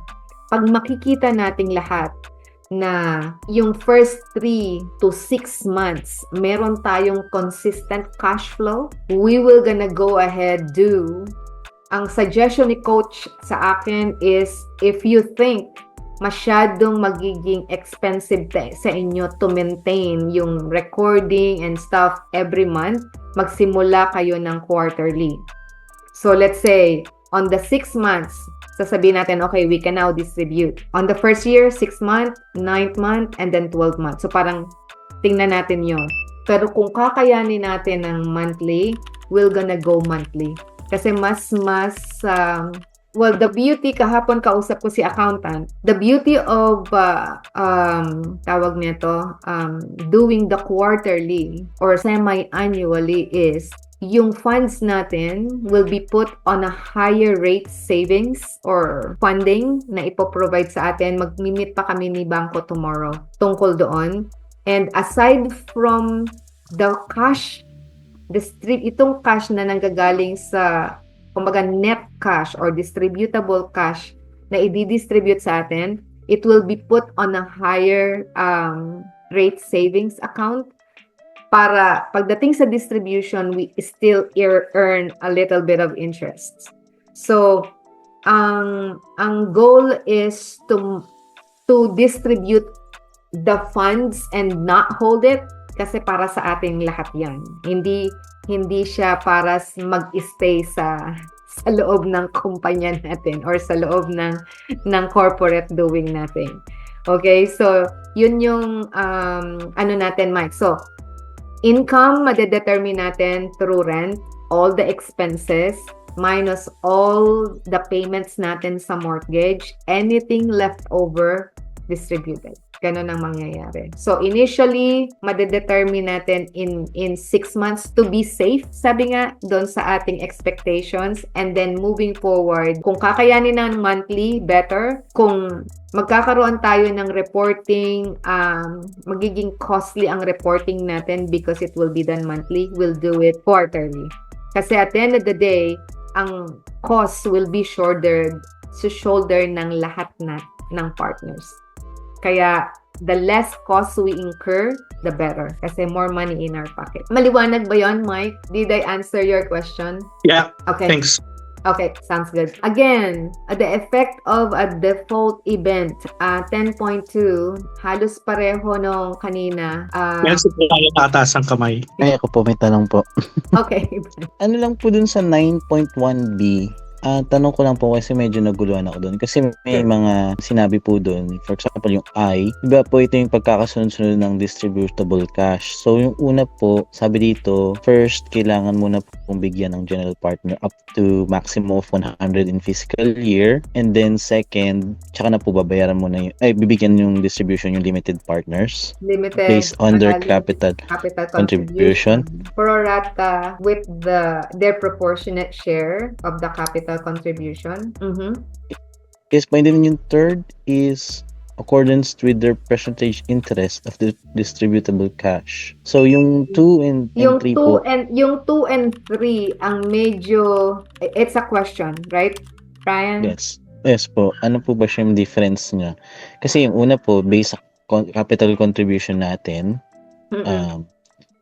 Pag makikita nating lahat na yung first 3 to 6 months, meron tayong consistent cash flow, we will gonna go ahead ang suggestion ni coach sa akin is if you think masyadong magiging expensive sa inyo to maintain yung recording and stuff every month, magsimula kayo ng quarterly. So let's say, on the 6 months, sasabihin natin, okay, we can now distribute. On the first year, 6 month, 9th month, and then 12 months. So parang tingnan natin yon. Pero kung kakayanin natin ng monthly, we're gonna go monthly. Kasi well, the beauty, kahapon kausap ko si accountant, the beauty of, tawag nito, doing the quarterly or semi-annually is, yung funds natin will be put on a higher rate savings or funding na ipoprovide sa atin. Mag-meet pa kami ni Bangko tomorrow tungkol doon. And aside from the cash, itong cash na nanggagaling sa kumbaga net cash or distributable cash na i-distribute sa atin, it will be put on a higher rate savings account para pagdating sa distribution, we still earn a little bit of interest. So, ang goal is to distribute the funds and not hold it kasi para sa ating lahat yan. Hindi siya para mag-stay sa loob ng kumpanya natin or sa loob ng corporate doing natin. Okay, so yun yung ano natin, Mike. So, income madedetermine natin through rent, all the expenses, minus all the payments natin sa mortgage, anything left over, distributed. Ganun ang mangyayari. So, initially, madedetermine natin in 6 months to be safe, sabi nga, doon sa ating expectations. And then, moving forward, kung kakayanin ng monthly, better. Kung magkakaroon tayo ng reporting, magiging costly ang reporting natin because it will be done monthly, we'll do it quarterly. Kasi at the end of the day, ang costs will be shouldered ng lahat ng partners. Kaya, the less costs we incur, the better. Kasi more money in our pocket. Maliwanag ba yon, Mike? Did I answer your question? Yeah, Okay. thanks. Okay, sounds good. Again, the effect of a default event, 10.2, halos pareho nung kanina. Yan sa tayo nakataas ang kamay. Ay, ako po, may tanong po. Okay. Ano lang po dun sa 9.1B, tanong ko lang po kasi medyo naguluhan ako doon. Kasi may mga sinabi po doon. For example, yung I, iba po ito yung pagkakasunod-sunod ng distributable cash. So, yung una po, sabi dito, first, kailangan muna pong bigyan ng general partner up to maximum of 100 in fiscal year. And then, second, tsaka na po babayaran muna bibigyan yung distribution yung limited partners. Limited. Based on their capital contribution. Pro rata with their proportionate share of the capital contribution. Yes, but then yung third is accordance with their percentage interest of the distributable cash. So yung 2 and 3 po. Yung 2 and 3 ang medyo, it's a question, right, Brian? Yes. Yes po. Ano po ba siya yung difference niya? Kasi yung una po, based sa capital contribution natin,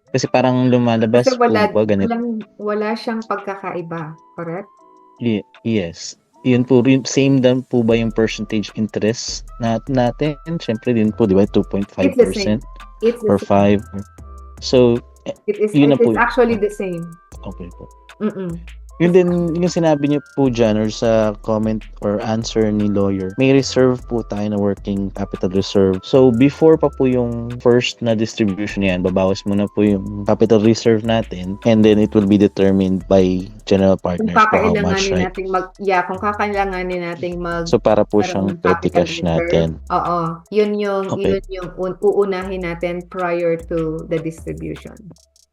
kasi parang lumalabas kasi po ganito. Wala siyang pagkakaiba, correct? Yes. Yun po, same dan po ba yung percentage interest natin? Siyempre din po, di ba? 2.5% or 5%. So, it is actually the same. Okay po. Yun din, yung sinabi niyo po dyan or sa comment or answer ni lawyer, may reserve po tayo na working capital reserve. So, before pa po yung first na distribution yan, babawas muna po yung capital reserve natin and then it will be determined by general partners for how much, right? Kung kakailanganin nating So, para po siyang petty cash natin. Oo. Yun yung uunahin natin prior to the distribution.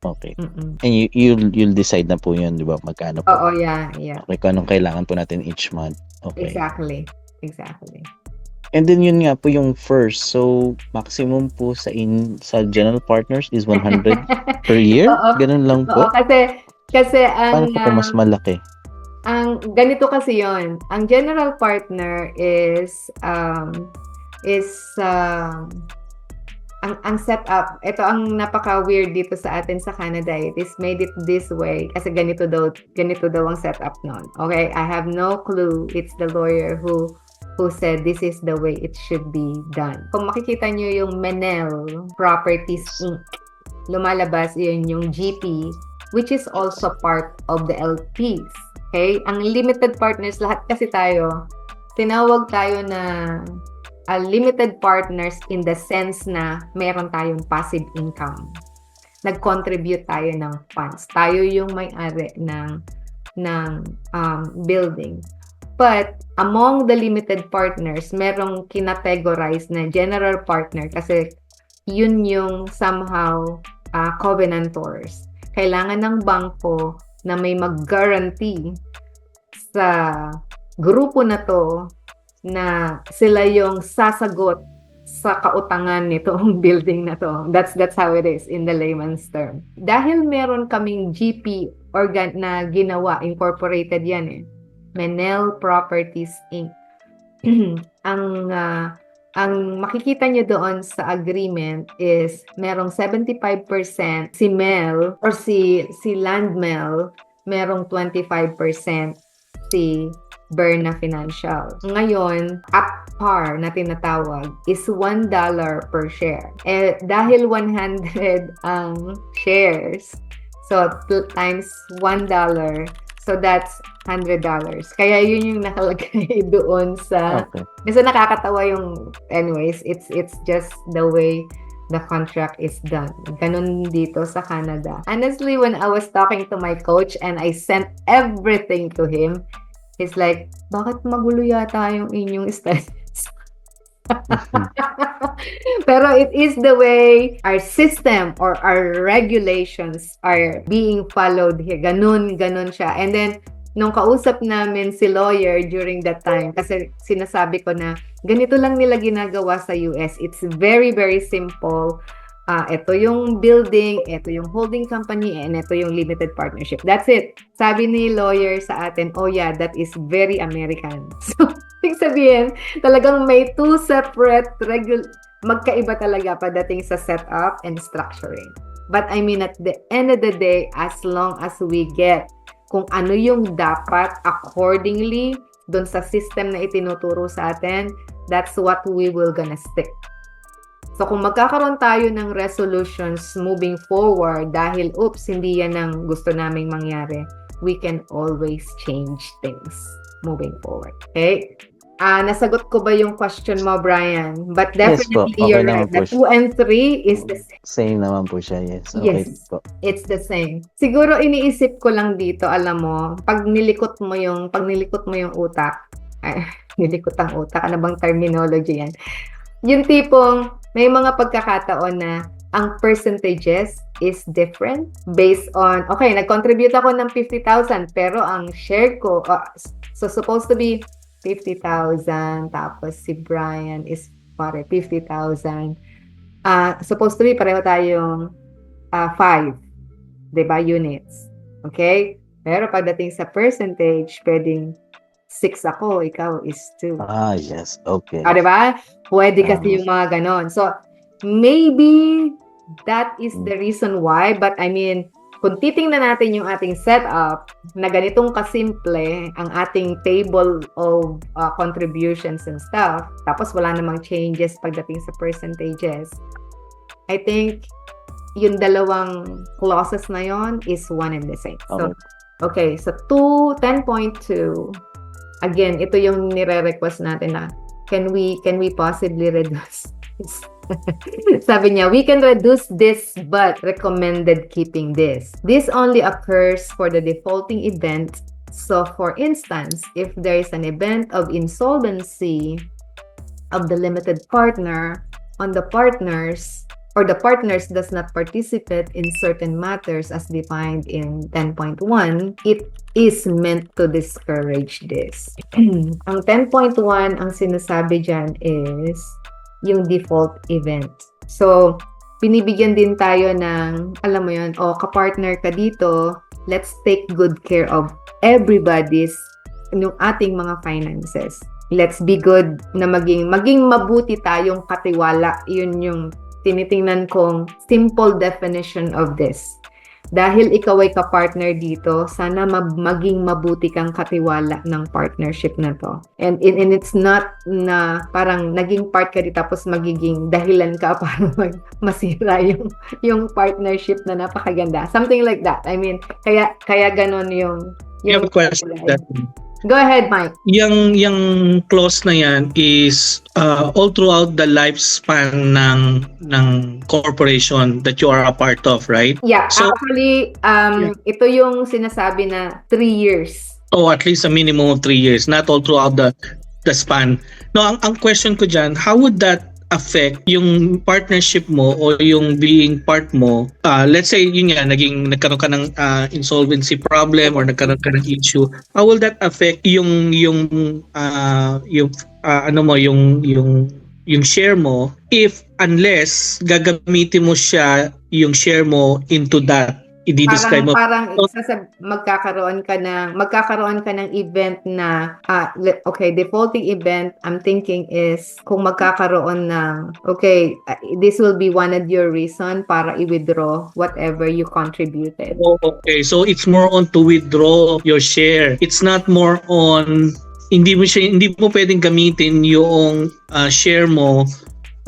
Okay. And you'll decide na po yun, di ba? Magkano po? Oo, yeah. Okay, kung anong kailangan po natin each month. Okay. Exactly. And then yun nga po yung first. So, maximum po sa general partners is 100 per year? Ganun lang po? Oo, kasi ang... Paano po mas malaki? Ang ganito kasi yon. Ang general partner is ang setup, ito ang napaka-weird dito sa atin sa Canada. It is made it this way kasi ganito daw ang setup nun. Okay, I have no clue. It's the lawyer who said this is the way it should be done. Kung makikita nyo yung Menel Properties Inc., lumalabas yun yung GP, which is also part of the LPs. Okay, ang limited partners, lahat kasi tayo, tinawag tayo na limited partners in the sense na meron tayong passive income. Nag-contribute tayo ng funds. Tayo yung may-ari ng ng building. But among the limited partners, merong kinategorize na general partner kasi yun yung somehow covenantors. Kailangan ng bangko na may mag-guarantee sa grupo na to na sila yung sasagot sa kautangan nitong building na to. That's how it is in the layman's term. Dahil meron kaming GP na ginawa, incorporated yan eh. Menel Properties Inc. Ang makikita nyo doon sa agreement is merong 75% si Mel or si Landmel, merong 25% si Berna Financial. Ngayon, up par na tinatawag is $1 per share. Eh, dahil 100 ang shares, so times $1, so that's $100. Kaya yun yung nakalagay doon sa... Okay. Kasi nakakatawa yung... Anyways, it's just the way the contract is done. Ganun dito sa Canada. Honestly, when I was talking to my coach and I sent everything to him, he's like, bakit magulo yata yung inyong studies? Pero it is the way our system or our regulations are being followed here. Ganun siya. And then, nung kausap namin si lawyer during that time, kasi sinasabi ko na ganito lang nila ginagawa sa US. It's very, very simple. Ito yung building, ito yung holding company, and ito yung limited partnership. That's it. Sabi ni lawyer sa atin, oh yeah, that is very American. So, ibig sabihin, talagang may two separate magkaiba talaga pagdating sa setup and structuring. But I mean, at the end of the day, as long as we get kung ano yung dapat accordingly dun sa system na itinuturo sa atin, that's what we will gonna stick. So, kung magkakaroon tayo ng resolutions moving forward dahil, hindi yan ang gusto naming mangyari, we can always change things moving forward. Okay? Nasagot ko ba yung question mo, Brian? But definitely, Yes po. Okay you're naman right. po The 2 and 3 is the same. Same naman po siya, yes. Okay Yes. po. It's the same. Siguro iniisip ko lang dito, alam mo, pag nilikot mo yung utak, nilikot ang utak, ano bang terminology yan? Yung tipong, may mga pagkakataon na ang percentages is different based on, okay, nag-contribute ako ng 50,000, pero ang share ko, so supposed to be 50,000, tapos si Brian is pare 50,000. Supposed to be pareho tayong 5, 'di ba, units. Okay? Pero pagdating sa percentage, pwedeng 6 ako, ikaw is 2. Yes. Okay. 'Di ba? Pwede kasi yung mga ganon. So, maybe that is the reason why, but I mean, kung titingnan natin yung ating setup na ganitong kasimple, ang ating table of contributions and stuff, tapos wala namang changes pagdating sa percentages, I think yung dalawang clauses na yon is one and the same. So, okay, so 10.2, again, ito yung nire-request natin na can we possibly reduce this? Sabi niya, we can reduce this but recommended keeping this. This only occurs for the defaulting event. So for instance, if there is an event of insolvency of the limited partner on the partners, or the partners does not participate in certain matters as defined in 10.1, it is meant to discourage this. Ang 10.1, ang sinasabi dyan is yung default event. So, binibigyan din tayo ng, alam mo yun, kapartner ka dito, let's take good care of everybody's, yung ating mga finances. Let's be good na maging mabuti tayong katiwala. Yun yung tinitingnan kong simple definition of this. Dahil ikaw ay kapartner dito, sana maging mabuti kang katiwala ng partnership na to. And it's not na parang naging part ka dito tapos magiging dahilan ka para masira yung partnership na napakaganda. Something like that. I mean, kaya ganun yung You have a question. Go ahead, Mike. Yung clause na yan is all throughout the lifespan ng corporation that you are a part of, right? Yeah, So, actually, ito yung sinasabi na 3 years. at least a minimum of 3 years, not all throughout the span. No, ang question ko dyan, how would that affect yung partnership mo o yung being part mo? Let's say, yun nga, nagkaroon ka ng insolvency problem or nagkaroon ka ng issue. How will that affect yung share mo if unless gagamitin mo siya yung share mo into that i-describe mo. Parang magkakaroon ka ng event na defaulting event. I'm thinking is kung magkakaroon ng this will be one of your reason para i-withdraw whatever you contributed. Okay, so it's more on to withdraw your share. It's not more on hindi mo pwedeng gamitin yung share mo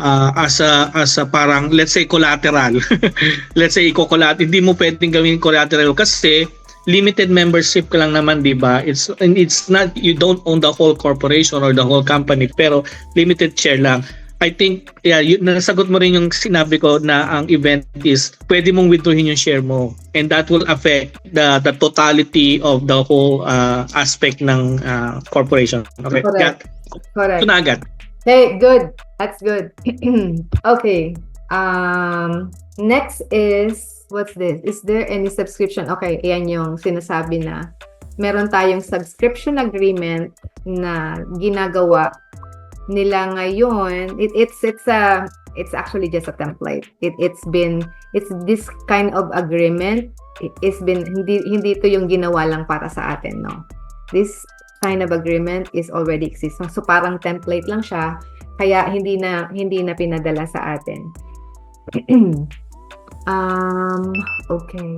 as a parang let's say collateral. Let's say hindi mo pwedeng gawin collateral kasi limited membership ka lang naman, di ba? It's not, you don't own the whole corporation or the whole company, pero limited share lang. I think nasagot mo rin yung sinabi ko na ang event is pwede mong withdrawin yung share mo and that will affect the totality of the whole aspect ng corporation. Okay. Correct. Ito na agad. Hey, good. That's good. Okay. Next is, what's this? Is there any subscription? Okay, ayan yung sinasabi na meron tayong subscription agreement na ginagawa nila ngayon. It's actually just a template. It's this kind of agreement. It's been hindi ito yung ginawa lang para sa atin, no. This kind of agreement is already existing. So parang template lang siya, kaya hindi na pinadala sa atin. Okay.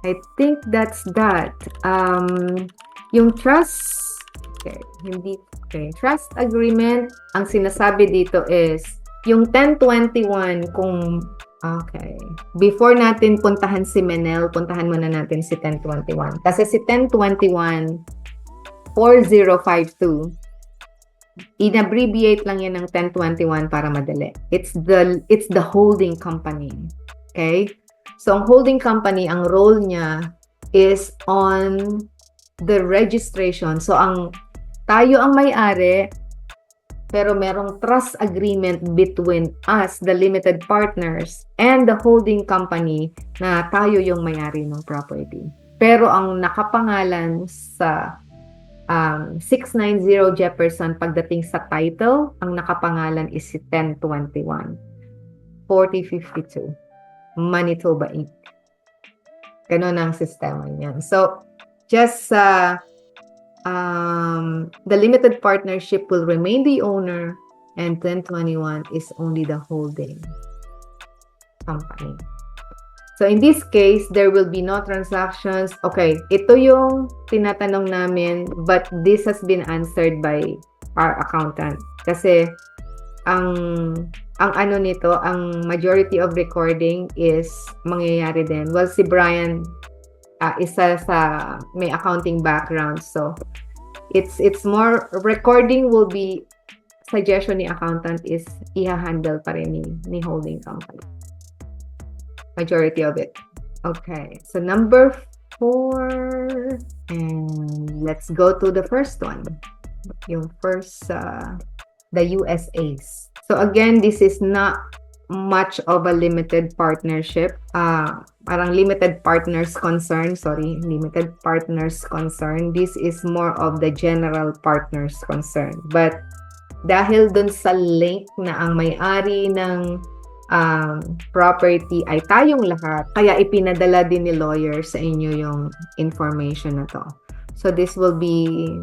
I think that's that. Yung trust trust agreement, ang sinasabi dito is yung 1021 kung before natin puntahan si Menel, puntahan muna natin si 1021. Kasi si 1021 4052 in-abbreviate lang yan ng 1021 para madali. It's the holding company. Okay? So, ang holding company, ang role niya is on the registration. So, tayo ang may-ari, pero merong trust agreement between us, the limited partners, and the holding company na tayo yung may-ari ng property. Pero ang nakapangalan sa 690 Jefferson pagdating sa title, ang nakapangalan is si 1021 4052 Manitoba Inc. Ganun ang sistema niyan. So, just the limited partnership will remain the owner and 1021 is only the holding company. So, in this case, there will be no transactions. Okay, ito yung tinatanong namin, but this has been answered by our accountant. Kasi, ang majority of recording is mangyayari din. Well, si Brian, isa sa may accounting background. So, it's more, recording will be, suggestion ni accountant is i-handle pa rin ni holding company. Majority of it. Okay, so number 4, and let's go to the first one. Yung first, the USAs. So again, this is not much of a limited partnership. Parang limited partners concern. Limited partners concern. This is more of the general partners concern. But dahil dun sa link na ang may-ari ng property ay tayong lahat, kaya ipinadala din ni lawyer sa inyo yung information na to. So this will be,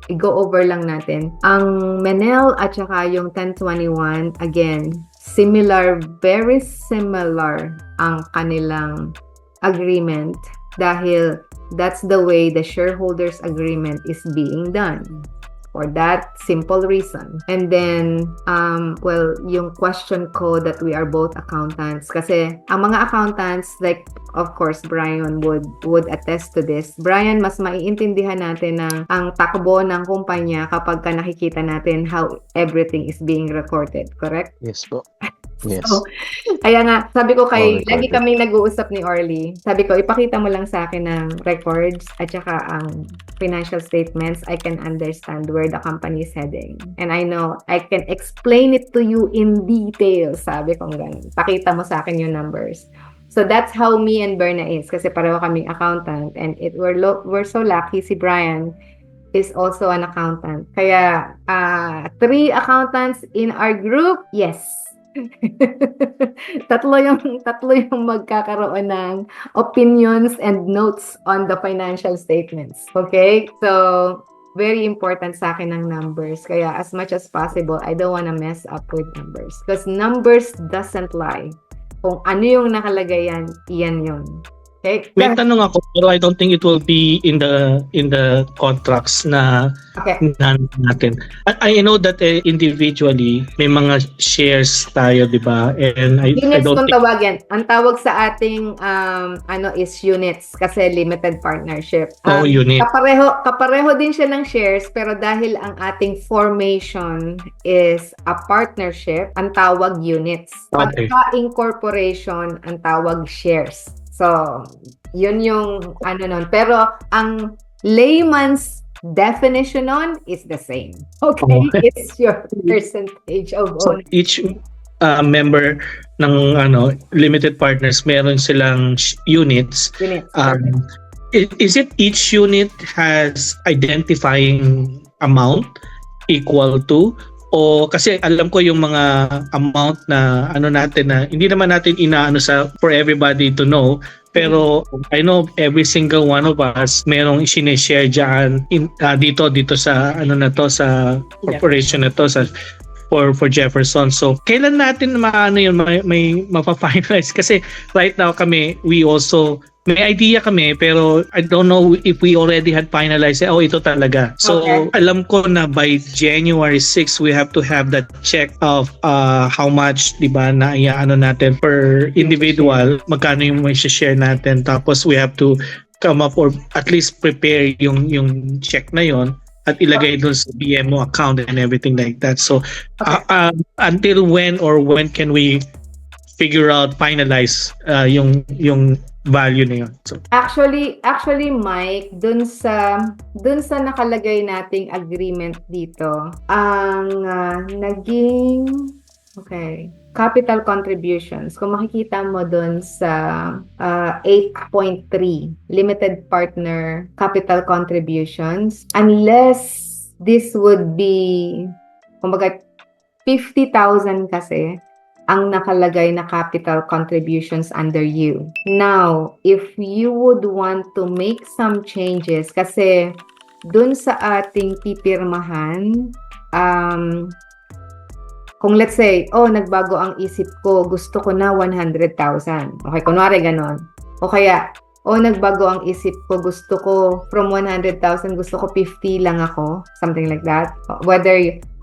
i-go over lang natin. Ang Menel at saka yung 1021, again, very similar ang kanilang agreement dahil that's the way the shareholders agreement is being done. for that simple reason. And then, well, yung question ko that we are both accountants. Kasi ang mga accountants, like, of course, Brian would attest to this. Brian, mas maiintindihan natin ang takbo ng kumpanya kapag ka nakikita natin how everything is being recorded. Correct? Yes po. Yes. So, kaya nga, sabi ko All lagi recorded. kaming nag-uusap ni Orly. Sabi ko, ipakita mo lang sa akin ng records at saka ang financial statements. I can understand where the company is heading. And I know, I can explain it to you in detail. Sabi ko ganun. Pakita mo sa akin yung numbers. So that's how me and Berna is. Kasi pareho kaming accountant. And we're so lucky si Brian is also an accountant. Kaya 3 accountants in our group, yes. tatlo yung magkakaroon ng opinions and notes on the financial statements. Okay? So, very important sa akin ng numbers. Kaya as much as possible, I don't wanna mess up with numbers. Because numbers doesn't lie. Kung ano yung nakalagay yan, iyan yun. Okay? May tanong ako, pero I don't think it will be in the contracts na Okay. natin. I know that individually may mga shares tayo, di ba? And I Units don't kung think tawagin. Ang tawag sa ating is units kasi limited partnership. unit. Kapareho din siya ng shares pero dahil ang ating formation is a partnership, ang tawag units. Okay. Pagka incorporation, ang tawag shares. So, yun yung nun. Pero ang layman's definition on is the same. Okay? Okay. It's your percentage of So ownership. each member ng limited partners meron silang units. Units. Is it each unit has identifying amount equal to, o kasi alam ko yung mga amount na natin na hindi naman natin inaano for everybody to know, pero I know every single one of us merong sinishare dyan dito sa sa corporation na to, sa for Jefferson. So kailan natin yun may mapa-finalize, kasi right now we also may idea kami, pero I don't know if we already had finalized it. Ito talaga. So, Okay. alam ko na by January 6, we have to have that check of how much, di ba, na natin per individual, magkano yung may share natin. Tapos, we have to come up or at least prepare yung check na yon at ilagay doon sa BMO account and everything like that. So, until when can we figure out, finalize yung value na yun? So, Actually, Mike, dun sa nakalagay nating agreement dito, ang naging capital contributions. Kung makikita mo dun sa 8.3 limited partner capital contributions, unless this would be kumbaga 50,000 kasi ang nakalagay na capital contributions under you. Now, if you would want to make some changes, kasi dun sa ating pipirmahan, kung let's say, nagbago ang isip ko, gusto ko na 100,000. Okay, kunwari ganon. O kaya, nagbago ang isip ko, gusto ko from 100,000, gusto ko 50 lang ako. Something like that.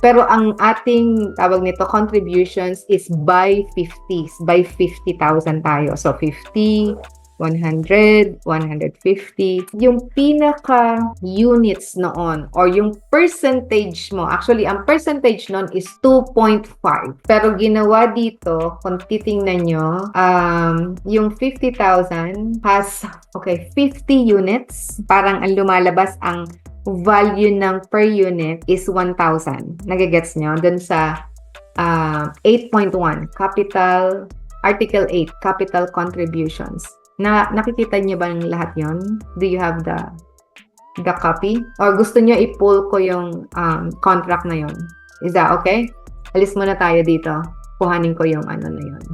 Pero ang ating tawag nito contributions is by 50s, by 50,000 tayo. So 50, 100, 150. Yung pinaka units noon or yung percentage mo, actually ang percentage noon is 2.5. Pero ginawa dito, kung titingnan nyo, yung 50,000 has 50 units. Parang ang lumalabas ang value ng per unit is 1,000. Nagigets nyo? Dun sa 8.1, capital, Article 8, capital contributions. Nakikita nyo ba ng lahat yon? Do you have the copy? Or gusto nyo i-pull ko yung contract na yon? Is that okay? Alis muna tayo dito. Kuhanin ko yung na yun.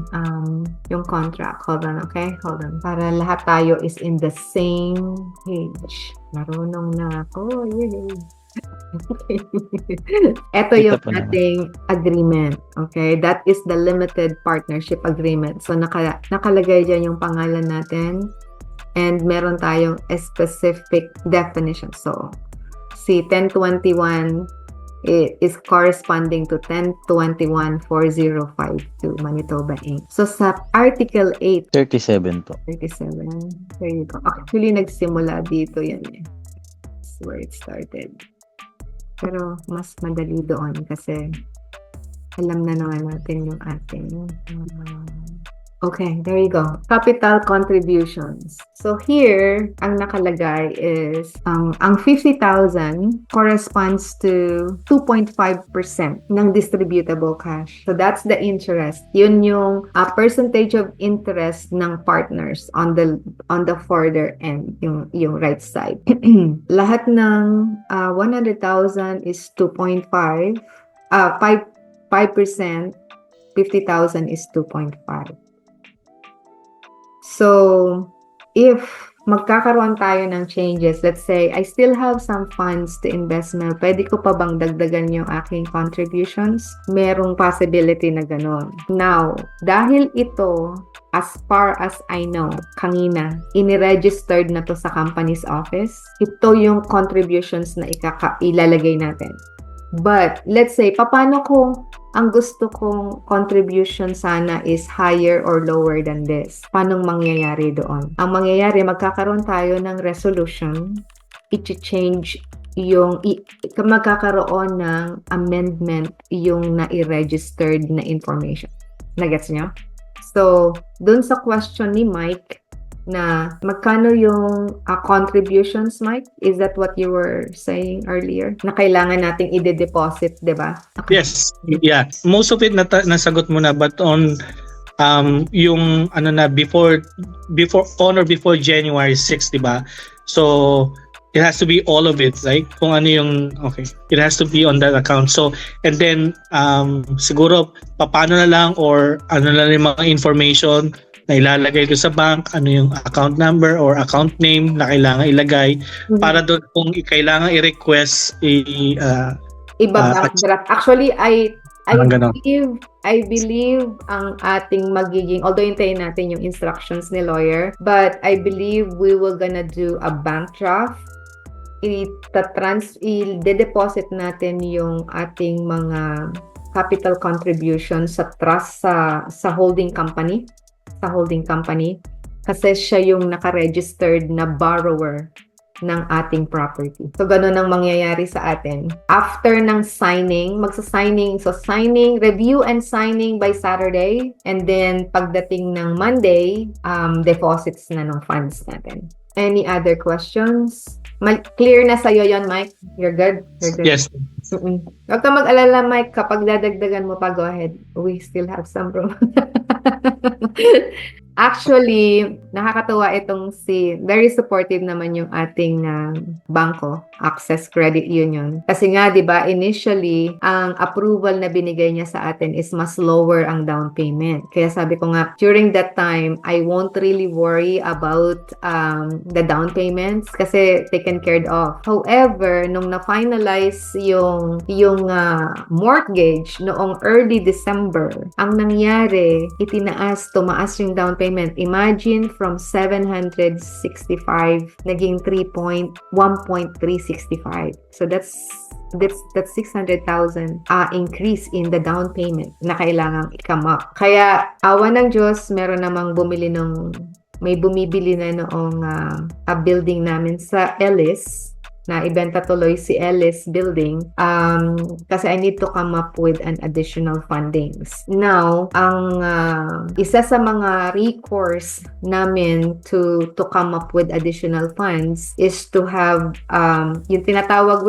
Yung contract. Hold on, okay? Hold on. Para lahat tayo is in the same page. Marunong na ako. Yay! Okay. Ito yung Kita po naman. ating agreement. Okay? That is the limited partnership agreement. So, nakalagay dyan yung pangalan natin. And meron tayong a specific definition. So, si 1021 is corresponding to 1021-4052 Manitoba Inc. So sa Article 8, 37 po. 37, there you go. Actually, nagsimula dito yan eh. That's where it started. Pero mas madali doon kasi alam na naman natin yung ating okay, there you go. Capital contributions. So here, ang nakalagay is ang 50,000 corresponds to 2.5% ng distributable cash. So that's the interest. Yun yung percentage of interest ng partners on the further end, yung right side. Lahat ng 100,000 is 2.5. 5%, 50,000 is 2.5. So, if magkakaroon tayo ng changes, let's say, I still have some funds to investment, pwede ko pa bang dagdagan yung aking contributions? Merong possibility na ganun. Now, dahil ito, as far as I know, kanina, iniregistered na to sa company's office, ito yung contributions na ilalagay natin. But, let's say, paano kung ang gusto kong contribution sana is higher or lower than this? Paano mangyayari doon? Ang mangyayari, magkakaroon tayo ng resolution, i-change yung, magkakaroon ng amendment yung na-registered na information. Nagets nyo? So, dun sa question ni Mike, na magkano yung contributions, Mike? Is that what you were saying earlier? Na kailangan nating i-deposit, di ba? Okay. Yes, yeah. Most of it nasagot mo na, but on yung ano na before on or before January 6, di ba? So it has to be all of it, right? Kung ano yung okay, it has to be on that account. So and then siguro paano na lang or ano na lang yung mga information na ilalagay ko sa bank, ano yung account number or account name na kailangan ilagay para doon kung kailangan i-request iba-bank draft. Actually, I ganon. believe ang ating magiging, although hintayin natin yung instructions ni lawyer, but I believe we will gonna do a bank draft. I-deposit natin yung ating mga capital contribution sa trust sa holding company. Sa holding company kasi siya yung naka-registered na borrower ng ating property. So, ganun ang mangyayari sa atin. After ng signing, magsa-signing. So, signing, review and signing by Saturday. And then, pagdating ng Monday, deposits na ng funds natin. Any other questions? Clear na sa'yo yon, Mike? You're good? You're good? Yes. Huwag ka mag-alala, Mike. Kapag dadagdagan mo pa, go ahead. We still have some room. Actually, nakakatuwa itong very supportive naman yung ating bangko, Access Credit Union. Kasi nga, di ba, initially, ang approval na binigay niya sa atin is mas lower ang down payment. Kaya sabi ko nga, during that time, I won't really worry about the down payments kasi taken care of. However, nung na-finalize yung mortgage noong early December, ang nangyari, tumaas yung down payment. Imagine from 765 naging 1.365. So that's 600,000 increase in the down payment na kailangang i-come up. Kaya awa ng Diyos, may bumibili na noong building namin sa Ellis, na ibenta tuloy si Ellis Building kasi I need to come up with an additional fundings. Now, ang isa sa mga recourse namin to come up with additional funds is to have yung tinatawag,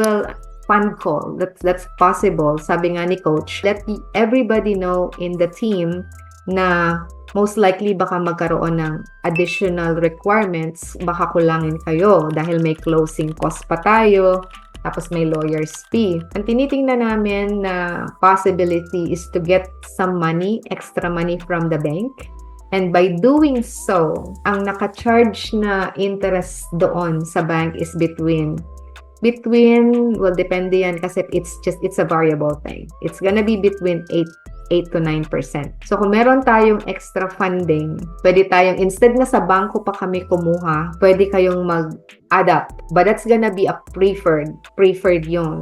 fund call. That's possible. Sabi nga ni Coach, let everybody know in the team na most likely baka magkaroon ng additional requirements, baka kulangin kayo dahil may closing cost pa tayo, tapos may lawyer's fee. Ang tinitingnan namin na possibility is to get some money, extra money from the bank. And by doing so, ang naka-charge na interest doon sa bank is between depende yan kasi it's a variable thing. It's gonna be between 8 to 9%. So, kung meron tayong extra funding, pwede tayong, instead na sa bangko pa kami kumuha, pwede kayong mag-adapt. But that's gonna be a preferred yun.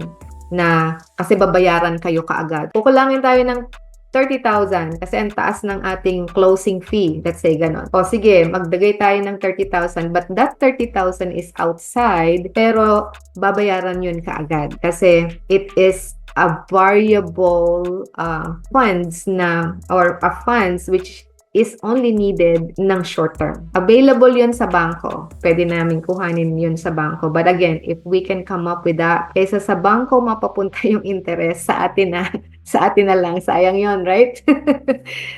na kasi babayaran kayo kaagad. Kukulangin tayo ng 30,000 kasi ang taas ng ating closing fee. Let's say ganon. O sige, magdagay tayo ng 30,000 but that 30,000 is outside pero babayaran yun kaagad kasi it is a variable funds na or a funds which is only needed ng short term. Available yun sa bangko. Pwede namin kuhanin yun sa bangko. But again, if we can come up with that, kaysa sa bangko mapapunta yung interest sa atin na lang. Sayang yun, right?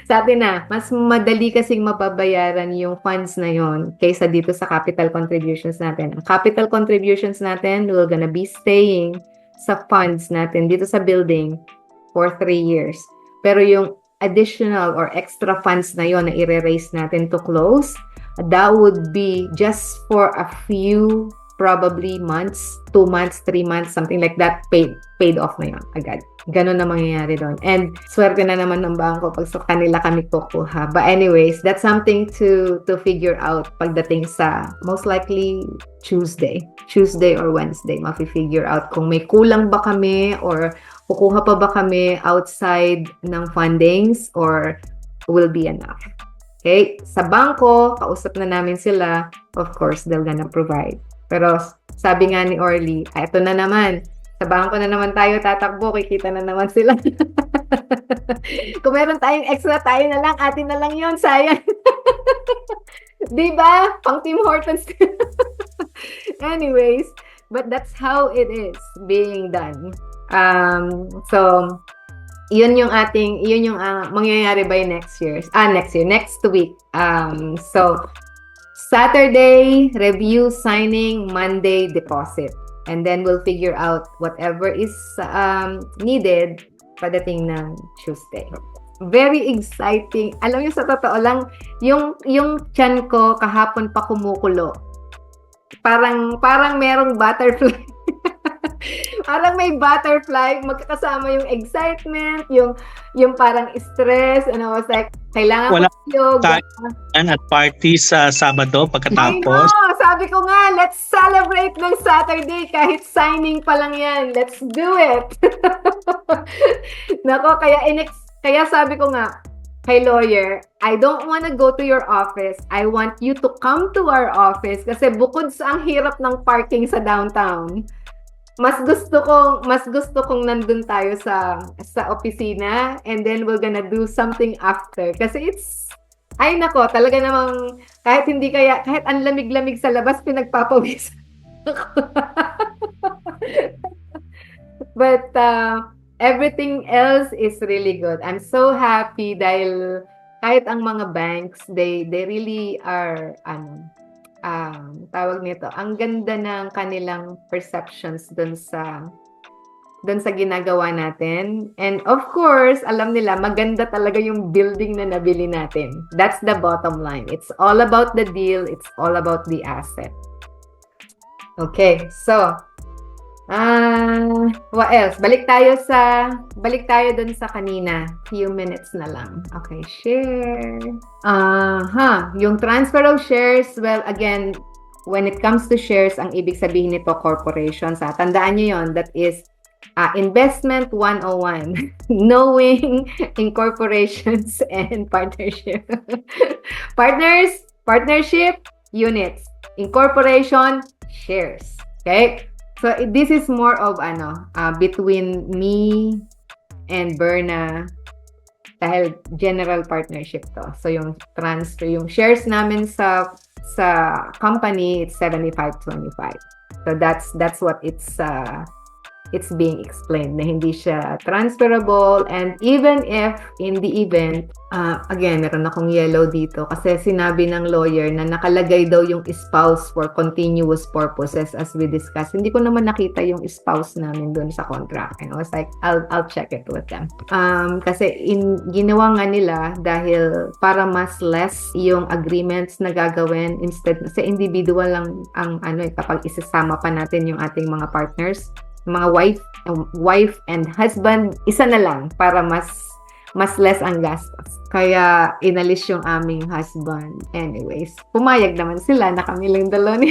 Sa atin na. Mas madali kasing mababayaran yung funds na yun kaysa dito sa capital contributions natin. Ang capital contributions natin, we're gonna be staying sa funds natin dito sa building for 3 years. Pero yung additional or extra funds na yon na i-raise natin to close, that would be just for a few probably months, 2 months, 3 months, something like that, paid off na yon agad. Ganon na mangyayari doon. And swerte na naman ng bangko pag sa kanila kami kukuha. But anyways, that's something to figure out pagdating sa most likely Tuesday or Wednesday. Mafi-figure out kung may kulang ba kami or kukuha pa ba kami outside ng fundings or will be enough. Okay? Sa bangko, kausap na namin sila. Of course, they're gonna provide. Pero sabi nga ni Orly, ito na naman. Sa bangko na naman tayo tatakbo, kikita na naman sila. Kung meron tayong extra, tayo na lang, atin na lang yun, sayang. Diba? Pang Tim Hortons. Anyways, but that's how it is being done. So, yun yung mangyayari by next week. So, Saturday, review, signing, Monday, deposit. And then we'll figure out whatever is needed padating ng Tuesday. Very exciting. Alam niyo, sa totoo lang, yung tiyan ko kahapon pa kumukulo. Parang merong butterfly. Parang may butterfly, magkakasama yung excitement, yung parang stress, and I was like, kailangan Wala ko yoga. at party sa Sabado I pagkatapos. know! Sabi ko nga, let's celebrate ng Saturday kahit signing pa lang yan. Let's do it! Nako, kaya sabi ko nga, kay lawyer, I don't want to go to your office. I want you to come to our office kasi bukod sa ang hirap ng parking sa downtown, mas gusto kong nandun tayo sa opisina and then we're gonna do something after kasi ay nako, talaga namang kahit ang lamig-lamig sa labas pinagpapawis. But everything else is really good. I'm so happy dahil kahit ang mga banks, they really are tawag nito, ang ganda ng kanilang perceptions dun sa ginagawa natin. And of course, alam nila, maganda talaga yung building na nabili natin. That's the bottom line. It's all about the deal. It's all about the asset. Okay, so, what else? Balik tayo dun sa kanina. Few minutes na lang. Okay, share. Yung transfer of shares, well, again, when it comes to shares, ang ibig sabihin nito, corporations. Tandaan nyo yon, that is investment 101. Knowing incorporations and partnership. Partnership, units. Incorporation, shares. Okay? So, this is more of between me and Berna dahil general partnership to. So, yung transfer, yung shares namin sa company, it's 75-25. So, that's what it's being explained na hindi siya transferable. And even if in the event, again, meron akong yellow dito kasi sinabi ng lawyer na nakalagay daw yung spouse for continuous purposes as we discussed. Hindi ko naman nakita yung spouse namin doon sa contract. And I was like, I'll check it with them. Kasi ginawa nga nila dahil para mas less yung agreements na gagawin instead sa individual lang ang kapag isasama pa natin yung ating mga partners, mga wife and husband, isa na lang para mas less ang gastos. Kaya inalis yung aming husband. Anyways, pumayag naman sila na kami lang dalawa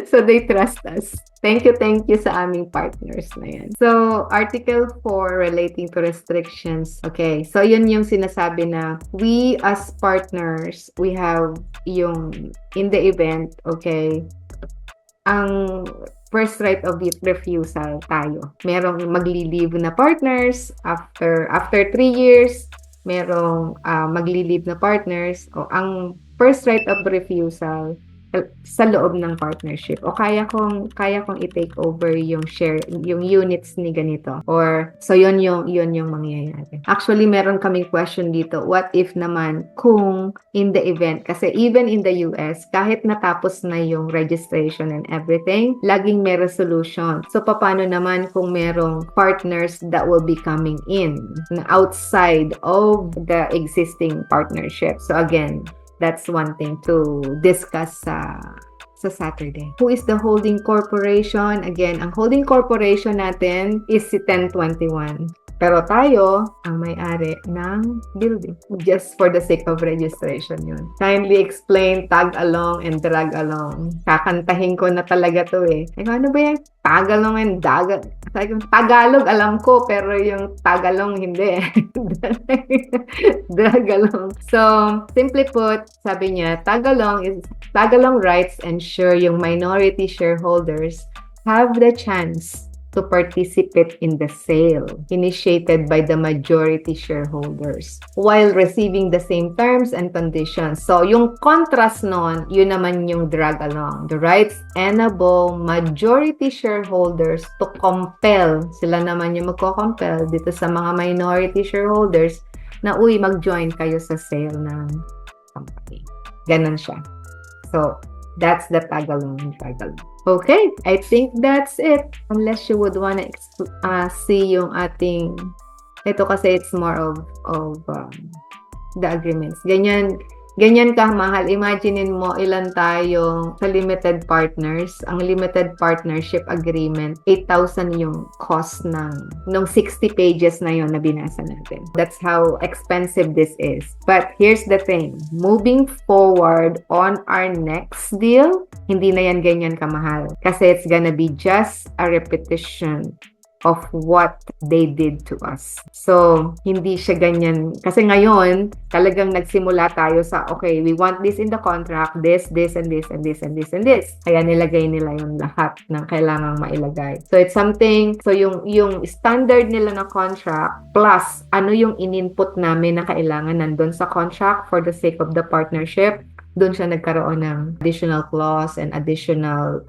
So they trust us. Thank you sa aming partners na yan. So, Article 4 relating to restrictions. Okay, so yun yung sinasabi na we as partners, we have yung in the event, okay, ang first right of refusal tayo. Merong magli-leave na partners after 3 years, merong magli-leave na partners o ang first right of refusal sa loob ng partnership o kaya kong i-take over yung share yung units ni ganito or so yun yung mangyayari. Actually meron kaming question dito, what if naman kung in the event, kasi even in the US kahit natapos na yung registration and everything, laging may resolution. So paano naman kung merong partners that will be coming in na outside of the existing partnership? So again, that's one thing to discuss sa Saturday. Who is the holding corporation? Again, ang holding corporation natin is si 1021. Pero tayo, ang may-ari ng building. Just for the sake of registration yun. Kindly explain tag along and drag along. Kakantahin ko na talaga to eh. Ano ba yan? Tag along and Tagalog alam ko, pero yung tagalong hindi. Drag along. So, simply put, sabi niya, tagalong rights ensure yung minority shareholders have the chance to participate in the sale initiated by the majority shareholders while receiving the same terms and conditions. So, yung contrast nun, yun naman yung drag along. The rights enable majority shareholders to compel, sila naman yung magko-compel dito sa mga minority shareholders na, mag-join kayo sa sale ng company. Ganon siya. So, that's the tag-along. Okay, I think that's it. Unless you would wanna see yung ating, ito kasi it's more of the agreements. Ganyan ka mahal. Imaginein mo ilan tayo sa limited partners. Ang limited partnership agreement, 8,000 yung cost nung 60 pages na yon na binasa natin. That's how expensive this is. But here's the thing. Moving forward on our next deal, hindi na yan ganyan kamahal. Kasi it's gonna be just a repetition of what they did to us. So, hindi siya ganyan. Kasi ngayon, talagang nagsimula tayo sa, okay, we want this in the contract, this, and this, and this, and this, and this. Kaya nilagay nila yung lahat ng kailangang mailagay. So, it's something, so yung standard nila na contract, plus ano yung in-input namin na kailangan nandun sa contract for the sake of the partnership, doon siya nagkaroon ng additional clause and additional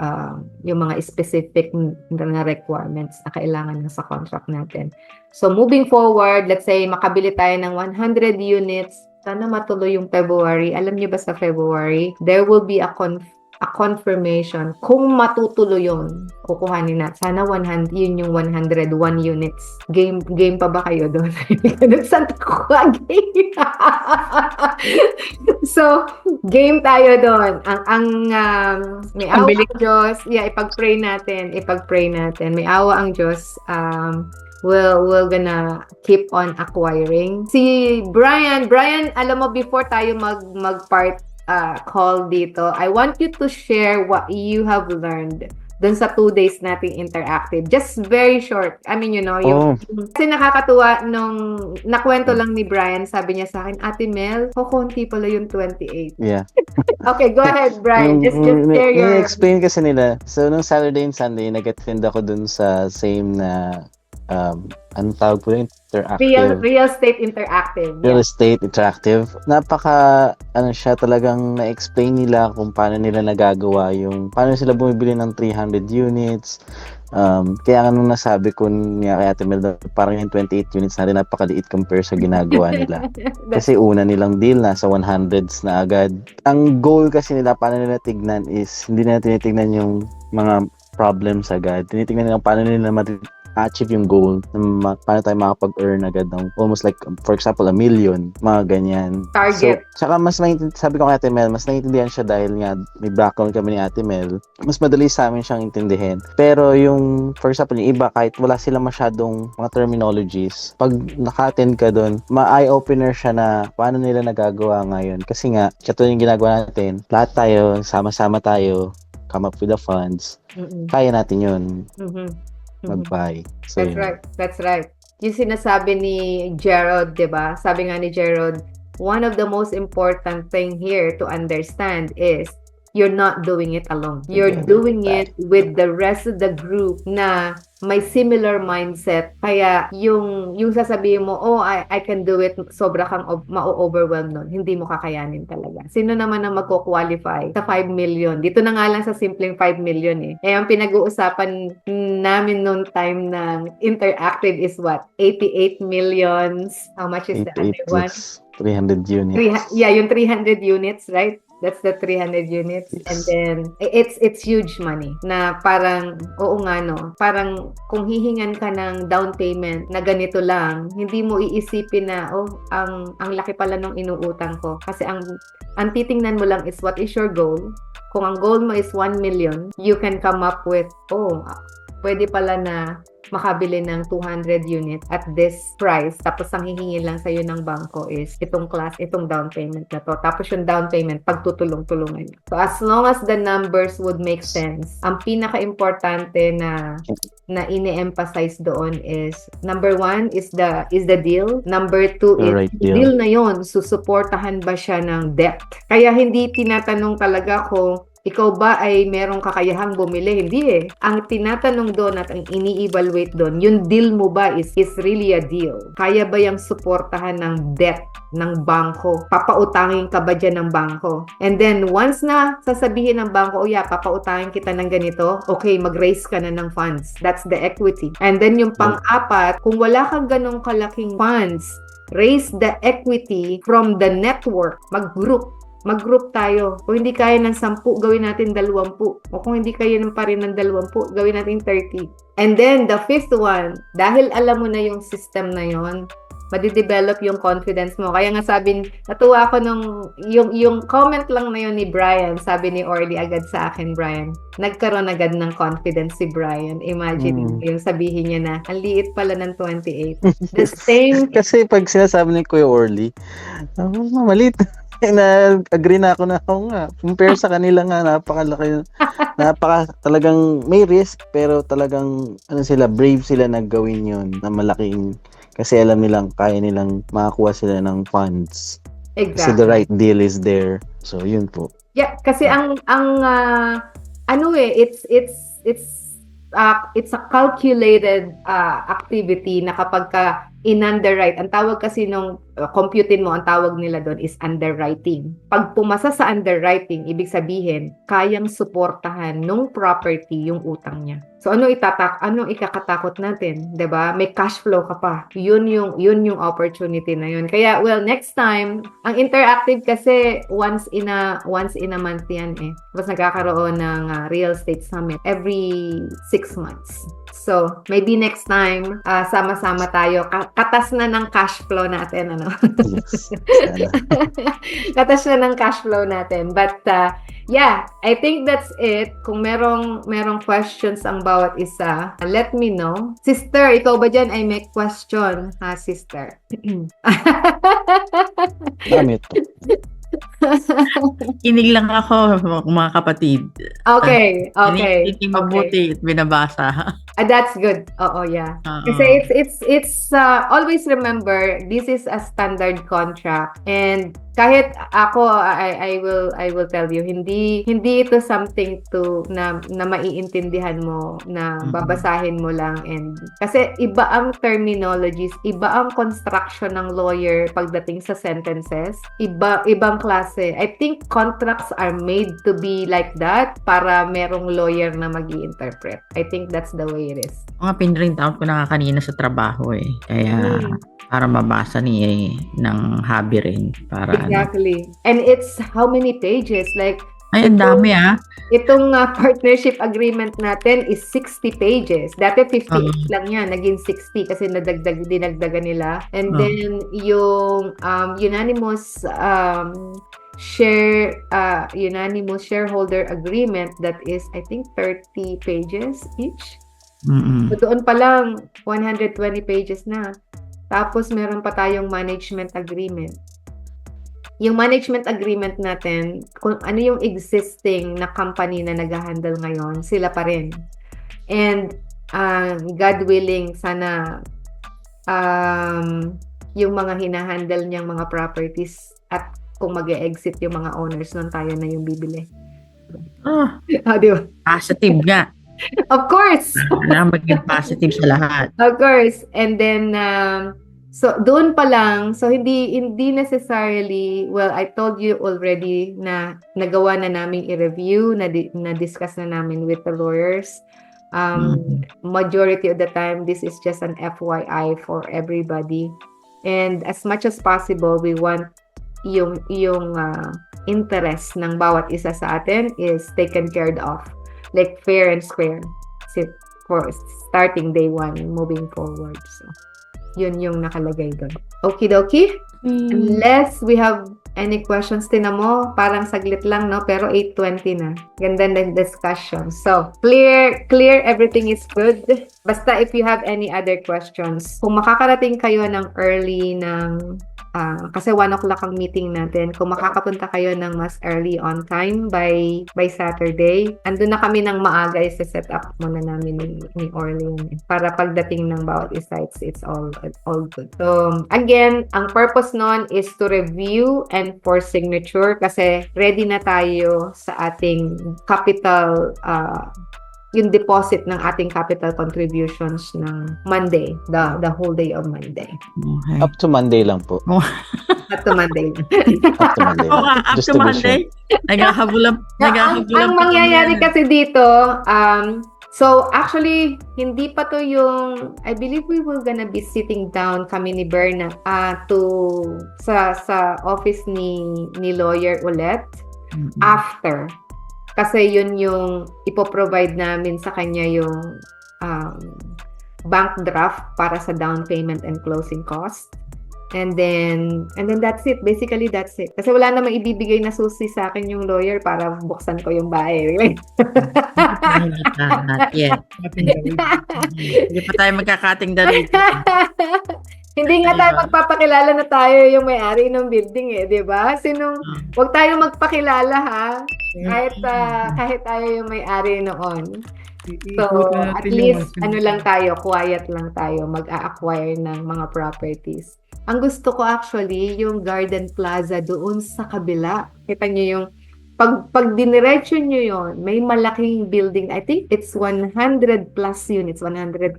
yung mga specific na requirements na kailangan sa contract natin. So moving forward, let's say makabili tayo ng 100 units, sana matuloy yung February. Alam niyo ba sa February, there will be a confirmation kung matutuloy yun, kukuhanin na. Sana 100, yun yung 101 units. Game pa ba kayo doon? Saan kukuha game? So, game tayo doon. May awa ang Diyos. Yeah, ipag-pray natin. May awa ang Diyos. We're gonna keep on acquiring. Si Brian, alam mo, before tayo mag-part call dito, I want you to share what you have learned dun sa 2 days nating interactive. Just very short. I mean, kasi nakakatuwa nung nakwento lang ni Brian, sabi niya sa akin, Ate Mel, konti pala yung 28. Yeah. Okay, go ahead, Brian. Just share your... explain kasi nila. So, nung Saturday and Sunday, nag-attend ako dun sa same na anong tawag po yung interactive? Real estate interactive. Real estate interactive. Siya talagang na-explain nila kung paano nila nagagawa paano sila bumibili ng 300 units. Kaya nung nasabi ko niya kay Ate Mel, parang yung 28 units natin napakaliit compare sa ginagawa nila. Kasi una nilang deal, nasa 100s na agad. Ang goal kasi nila, paano nila tignan is, hindi nila tinitignan yung mga problems agad. Tinitignan nila paano nila achieve yung goal, paano tayo makapag-earn agad ng almost like, for example, 1 million, mga ganyan. Target. So, saka sabi ko kay Ate Mel, mas naiintindihan siya dahil nga may background kami ni Ate Mel, mas madali sa amin siyang intindihin. Pero for example, yung iba, kahit wala sila masyadong mga terminologies, pag naka-attend ka doon, ma-eye-opener siya na paano nila nagagawa ngayon. Kasi nga, katulad yung ginagawa natin, lahat tayo, sama-sama tayo, come up with the funds, Mm-mm. kaya natin yun Mhm. Mhm. mag-buy. So, That's yun. right. That's right. Yung sinasabi ni Gerald, 'di ba? Sabi nga ni Gerald, one of the most important thing here to understand is you're not doing it alone. You're doing it with the rest of the group na may similar mindset. Kaya yung sasabihin mo, oh, I can do it, sobra kang ma-overwhelm nun. Hindi mo kakayanin talaga. Sino naman ang magko-qualify sa 5 million? Dito na nga lang sa simpleng 5 million eh. Eh, ang pinag-uusapan namin noong time ng interactive is what? 88 millions. How much is the other 88 one? plus 300 units. Yeah, yung 300 units, right? That's the 300 units. Yes. And then, it's huge money na parang, oo nga no, parang kung hihingan ka ng down payment na ganito lang, hindi mo iisipin na, oh, ang laki pala nung inuutang ko. Kasi ang titingnan mo lang is what is your goal. Kung ang goal mo is 1 million, you can come up with, oh, pwede pala na makabili ng 200 units at this price, tapos ang hihingi lang sa'yo ng bangko is itong down payment na to. Tapos yung down payment, pagtutulong-tulungan. So as long as the numbers would make sense, ang pinaka-importante na ini-emphasize doon is, number 1 is the deal. Number 2 is, Right deal na yon, susuportahan ba siya ng debt? Kaya hindi tinatanong talaga kung ikaw ba ay merong kakayahang bumili? Hindi eh. Ang tinatanong doon at ang ini-evaluate doon, yung deal mo ba is really a deal? Kaya ba yung suportahan ng debt ng bangko? Papautangin ka ba dyan ng bangko? And then, once na sasabihin ng bangko, oh yeah, papautangin kita ng ganito, okay, mag-raise ka na ng funds. That's the equity. And then, yung pang-apat, kung wala kang ganong kalaking funds, raise the equity from the network. Mag-group tayo. Kung hindi kaya ng 10, gawin natin 20. O kung hindi kaya pa rin ng 20, gawin natin 30. And then, the fifth one, dahil alam mo na yung system na yon, madidevelop yung confidence mo. Kaya nga natuwa ako yung comment lang na yun ni Brian, sabi ni Orly agad sa akin, Brian, nagkaroon agad ng confidence si Brian. Imagine yung sabihin niya na, ang liit pala ng 28. The same... Kasi pag sinasabi ni Kuya Orly, maliit. Na-agree na ako na nga. Compare sa kanila nga, napakalaki. Talagang may risk, pero talagang brave sila na gawin yun na malaking, kasi alam nilang kaya nilang makakuha sila ng funds. Exactly. Kasi the right deal is there. So, yun po. Yeah, kasi it's a calculated activity na kapag ka in-underwrite, ang tawag kasi nung computin mo, ang tawag nila doon is underwriting. Pag pumasa sa underwriting, ibig sabihin, kayang suportahan nung property yung utang niya. So anong ikakatakot natin, 'di ba? May cash flow ka pa. Yun yung opportunity na yun. Kaya next time, ang interactive kasi once in a month yan eh. Tapos nagkakaroon ng real estate summit every 6 months. So, maybe next time, sama-sama tayo. Katas na ng cash flow natin, ano? Yes. Katas na ng cash flow natin. But, yeah, I think that's it. Kung merong questions ang bawat isa, let me know. Sister, ikaw ba dyan ay may question? Ha, sister? Dami ito. Kinig lang ako, mga kapatid. Okay. Hindi mabuti at binabasa. That's good. Oo, yeah. Kasi it's always remember, this is a standard contract, and kahit ako, I will tell you, hindi ito something na maiintindihan mo, na babasahin mo lang, and kasi iba ang terminologies, iba ang construction ng lawyer pagdating sa sentences, ibang klase. I think contracts are made to be like that para merong lawyer na mag-i-interpret. I think that's the way it is. Mga pinrint out ko na kanina sa trabaho eh. Kaya para mabasa ng hobby rin. Para exactly. And it's how many pages? Like, ay, ang dami Itong partnership agreement natin is 60 pages. Dati 58 lang yan, naging 60 kasi dinagdagan nila. And then yung unanimous unanimous shareholder agreement, that is I think 30 pages each. So doon pa lang 120 pages na. Tapos meron pa tayong management agreement. yung management agreement natin, kung ano yung existing na company na nag-handle ngayon, sila pa rin. And God willing, sana yung mga hinahandle niyang mga properties at kung mag-exit yung mga owners nun, tayo na yung bibili. Di ba? Positive nga. Of course! Kailangan maging positive sa lahat. Of course. And then, so doon pa lang, so hindi necessarily, well, I told you already na nagawa na namin i-review, na discuss na namin with the lawyers. Majority of the time, this is just an FYI for everybody. And as much as possible, we want yung interest ng bawat isa sa atin is taken care of. Like fair and square for starting day one moving forward. So, yun yung nakalagay doon. Okie dokie. Unless we have any questions, tinan mo, parang saglit lang, no? Pero 8:20 na. Ganda ng discussion. So, clear, everything is good. Basta if you have any other questions, kung makakarating kayo ng early ng kasi 1 o'clock ang meeting natin. Kung makakapunta kayo ng mas early on time by Saturday, andun na kami ng maaga, set up muna namin ni Orlean para pagdating ng bawat isa, it's all good. So, again, ang purpose nun is to review and for signature kasi ready na tayo sa ating capital yung deposit ng ating capital contributions ng Monday, the whole day of Monday. Okay. Up to Monday lang po. Up to Monday. Up to Monday. Up Just to to be Monday? sure. Naghahabulan. Ang mangyayari kasi dito, so actually, hindi pa to yung, I believe we were gonna be sitting down kami ni Berna sa office ni lawyer ulit after. Kasi yun yung ipoprovide namin sa kanya yung bank draft para sa down payment and closing cost. And then that's it. Basically, that's it. Kasi wala namang ibibigay na susi sa akin yung lawyer para buksan ko yung bahay. Not yet. Hindi pa tayo magkakating dito. Hindi nga tayo magpapakilala na tayo yung may-ari ng building di ba? Huwag tayo magpakilala ha. Kahit tayo yung may-ari noon. So, at least, quiet lang tayo, mag-a-acquire ng mga properties. Ang gusto ko actually, yung Garden Plaza doon sa kabila. Kita nyo yung, pag diniretso nyo yon, may malaking building. I think it's 100 plus units, 130.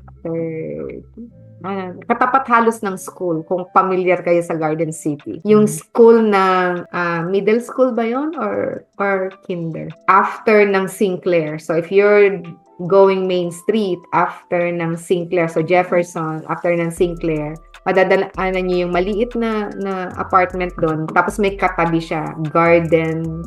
Katapat halos ng school, kung familiar kayo sa Garden City. Yung school ng middle school ba yun? Or kinder? After ng Sinclair. So if you're going Main Street, after ng Sinclair, so Jefferson, after ng Sinclair, madadaanan niyo yung maliit na apartment doon. Tapos may katabi siya, Garden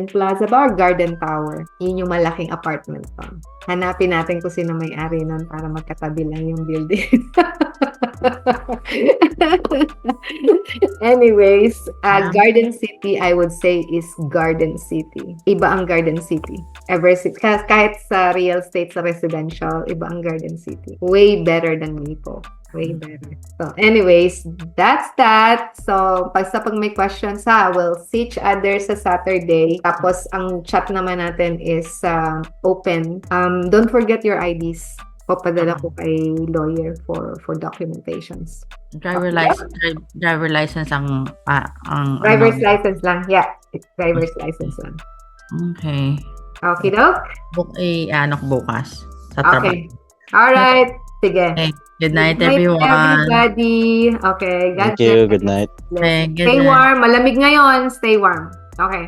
Plaza ba or Garden Tower? Yun yung malaking apartment doon. Hanapin natin kung sino may-ari nun para magkatabi lang yung building. Anyways, Garden City, I would say, is Garden City. Iba ang Garden City. Kahit sa real estate, sa residential, iba ang Garden City. Way better than Maple. Way better. So, anyways, that's that. So, pag may questions we'll see each other sa Saturday. Tapos, ang chat naman natin is open. Don't forget your IDs. Papadala ko kay lawyer for documentations. Driver license ang driver's license lang. Yeah, it's driver's license lang. Okay. Okay, Doc? Bukas sa trabaho. Okay. All right. Sige. Okay. Good night, everyone. Everybody. Okay. Thank you. Good night. Stay warm. Malamig ngayon. Stay warm. Okay.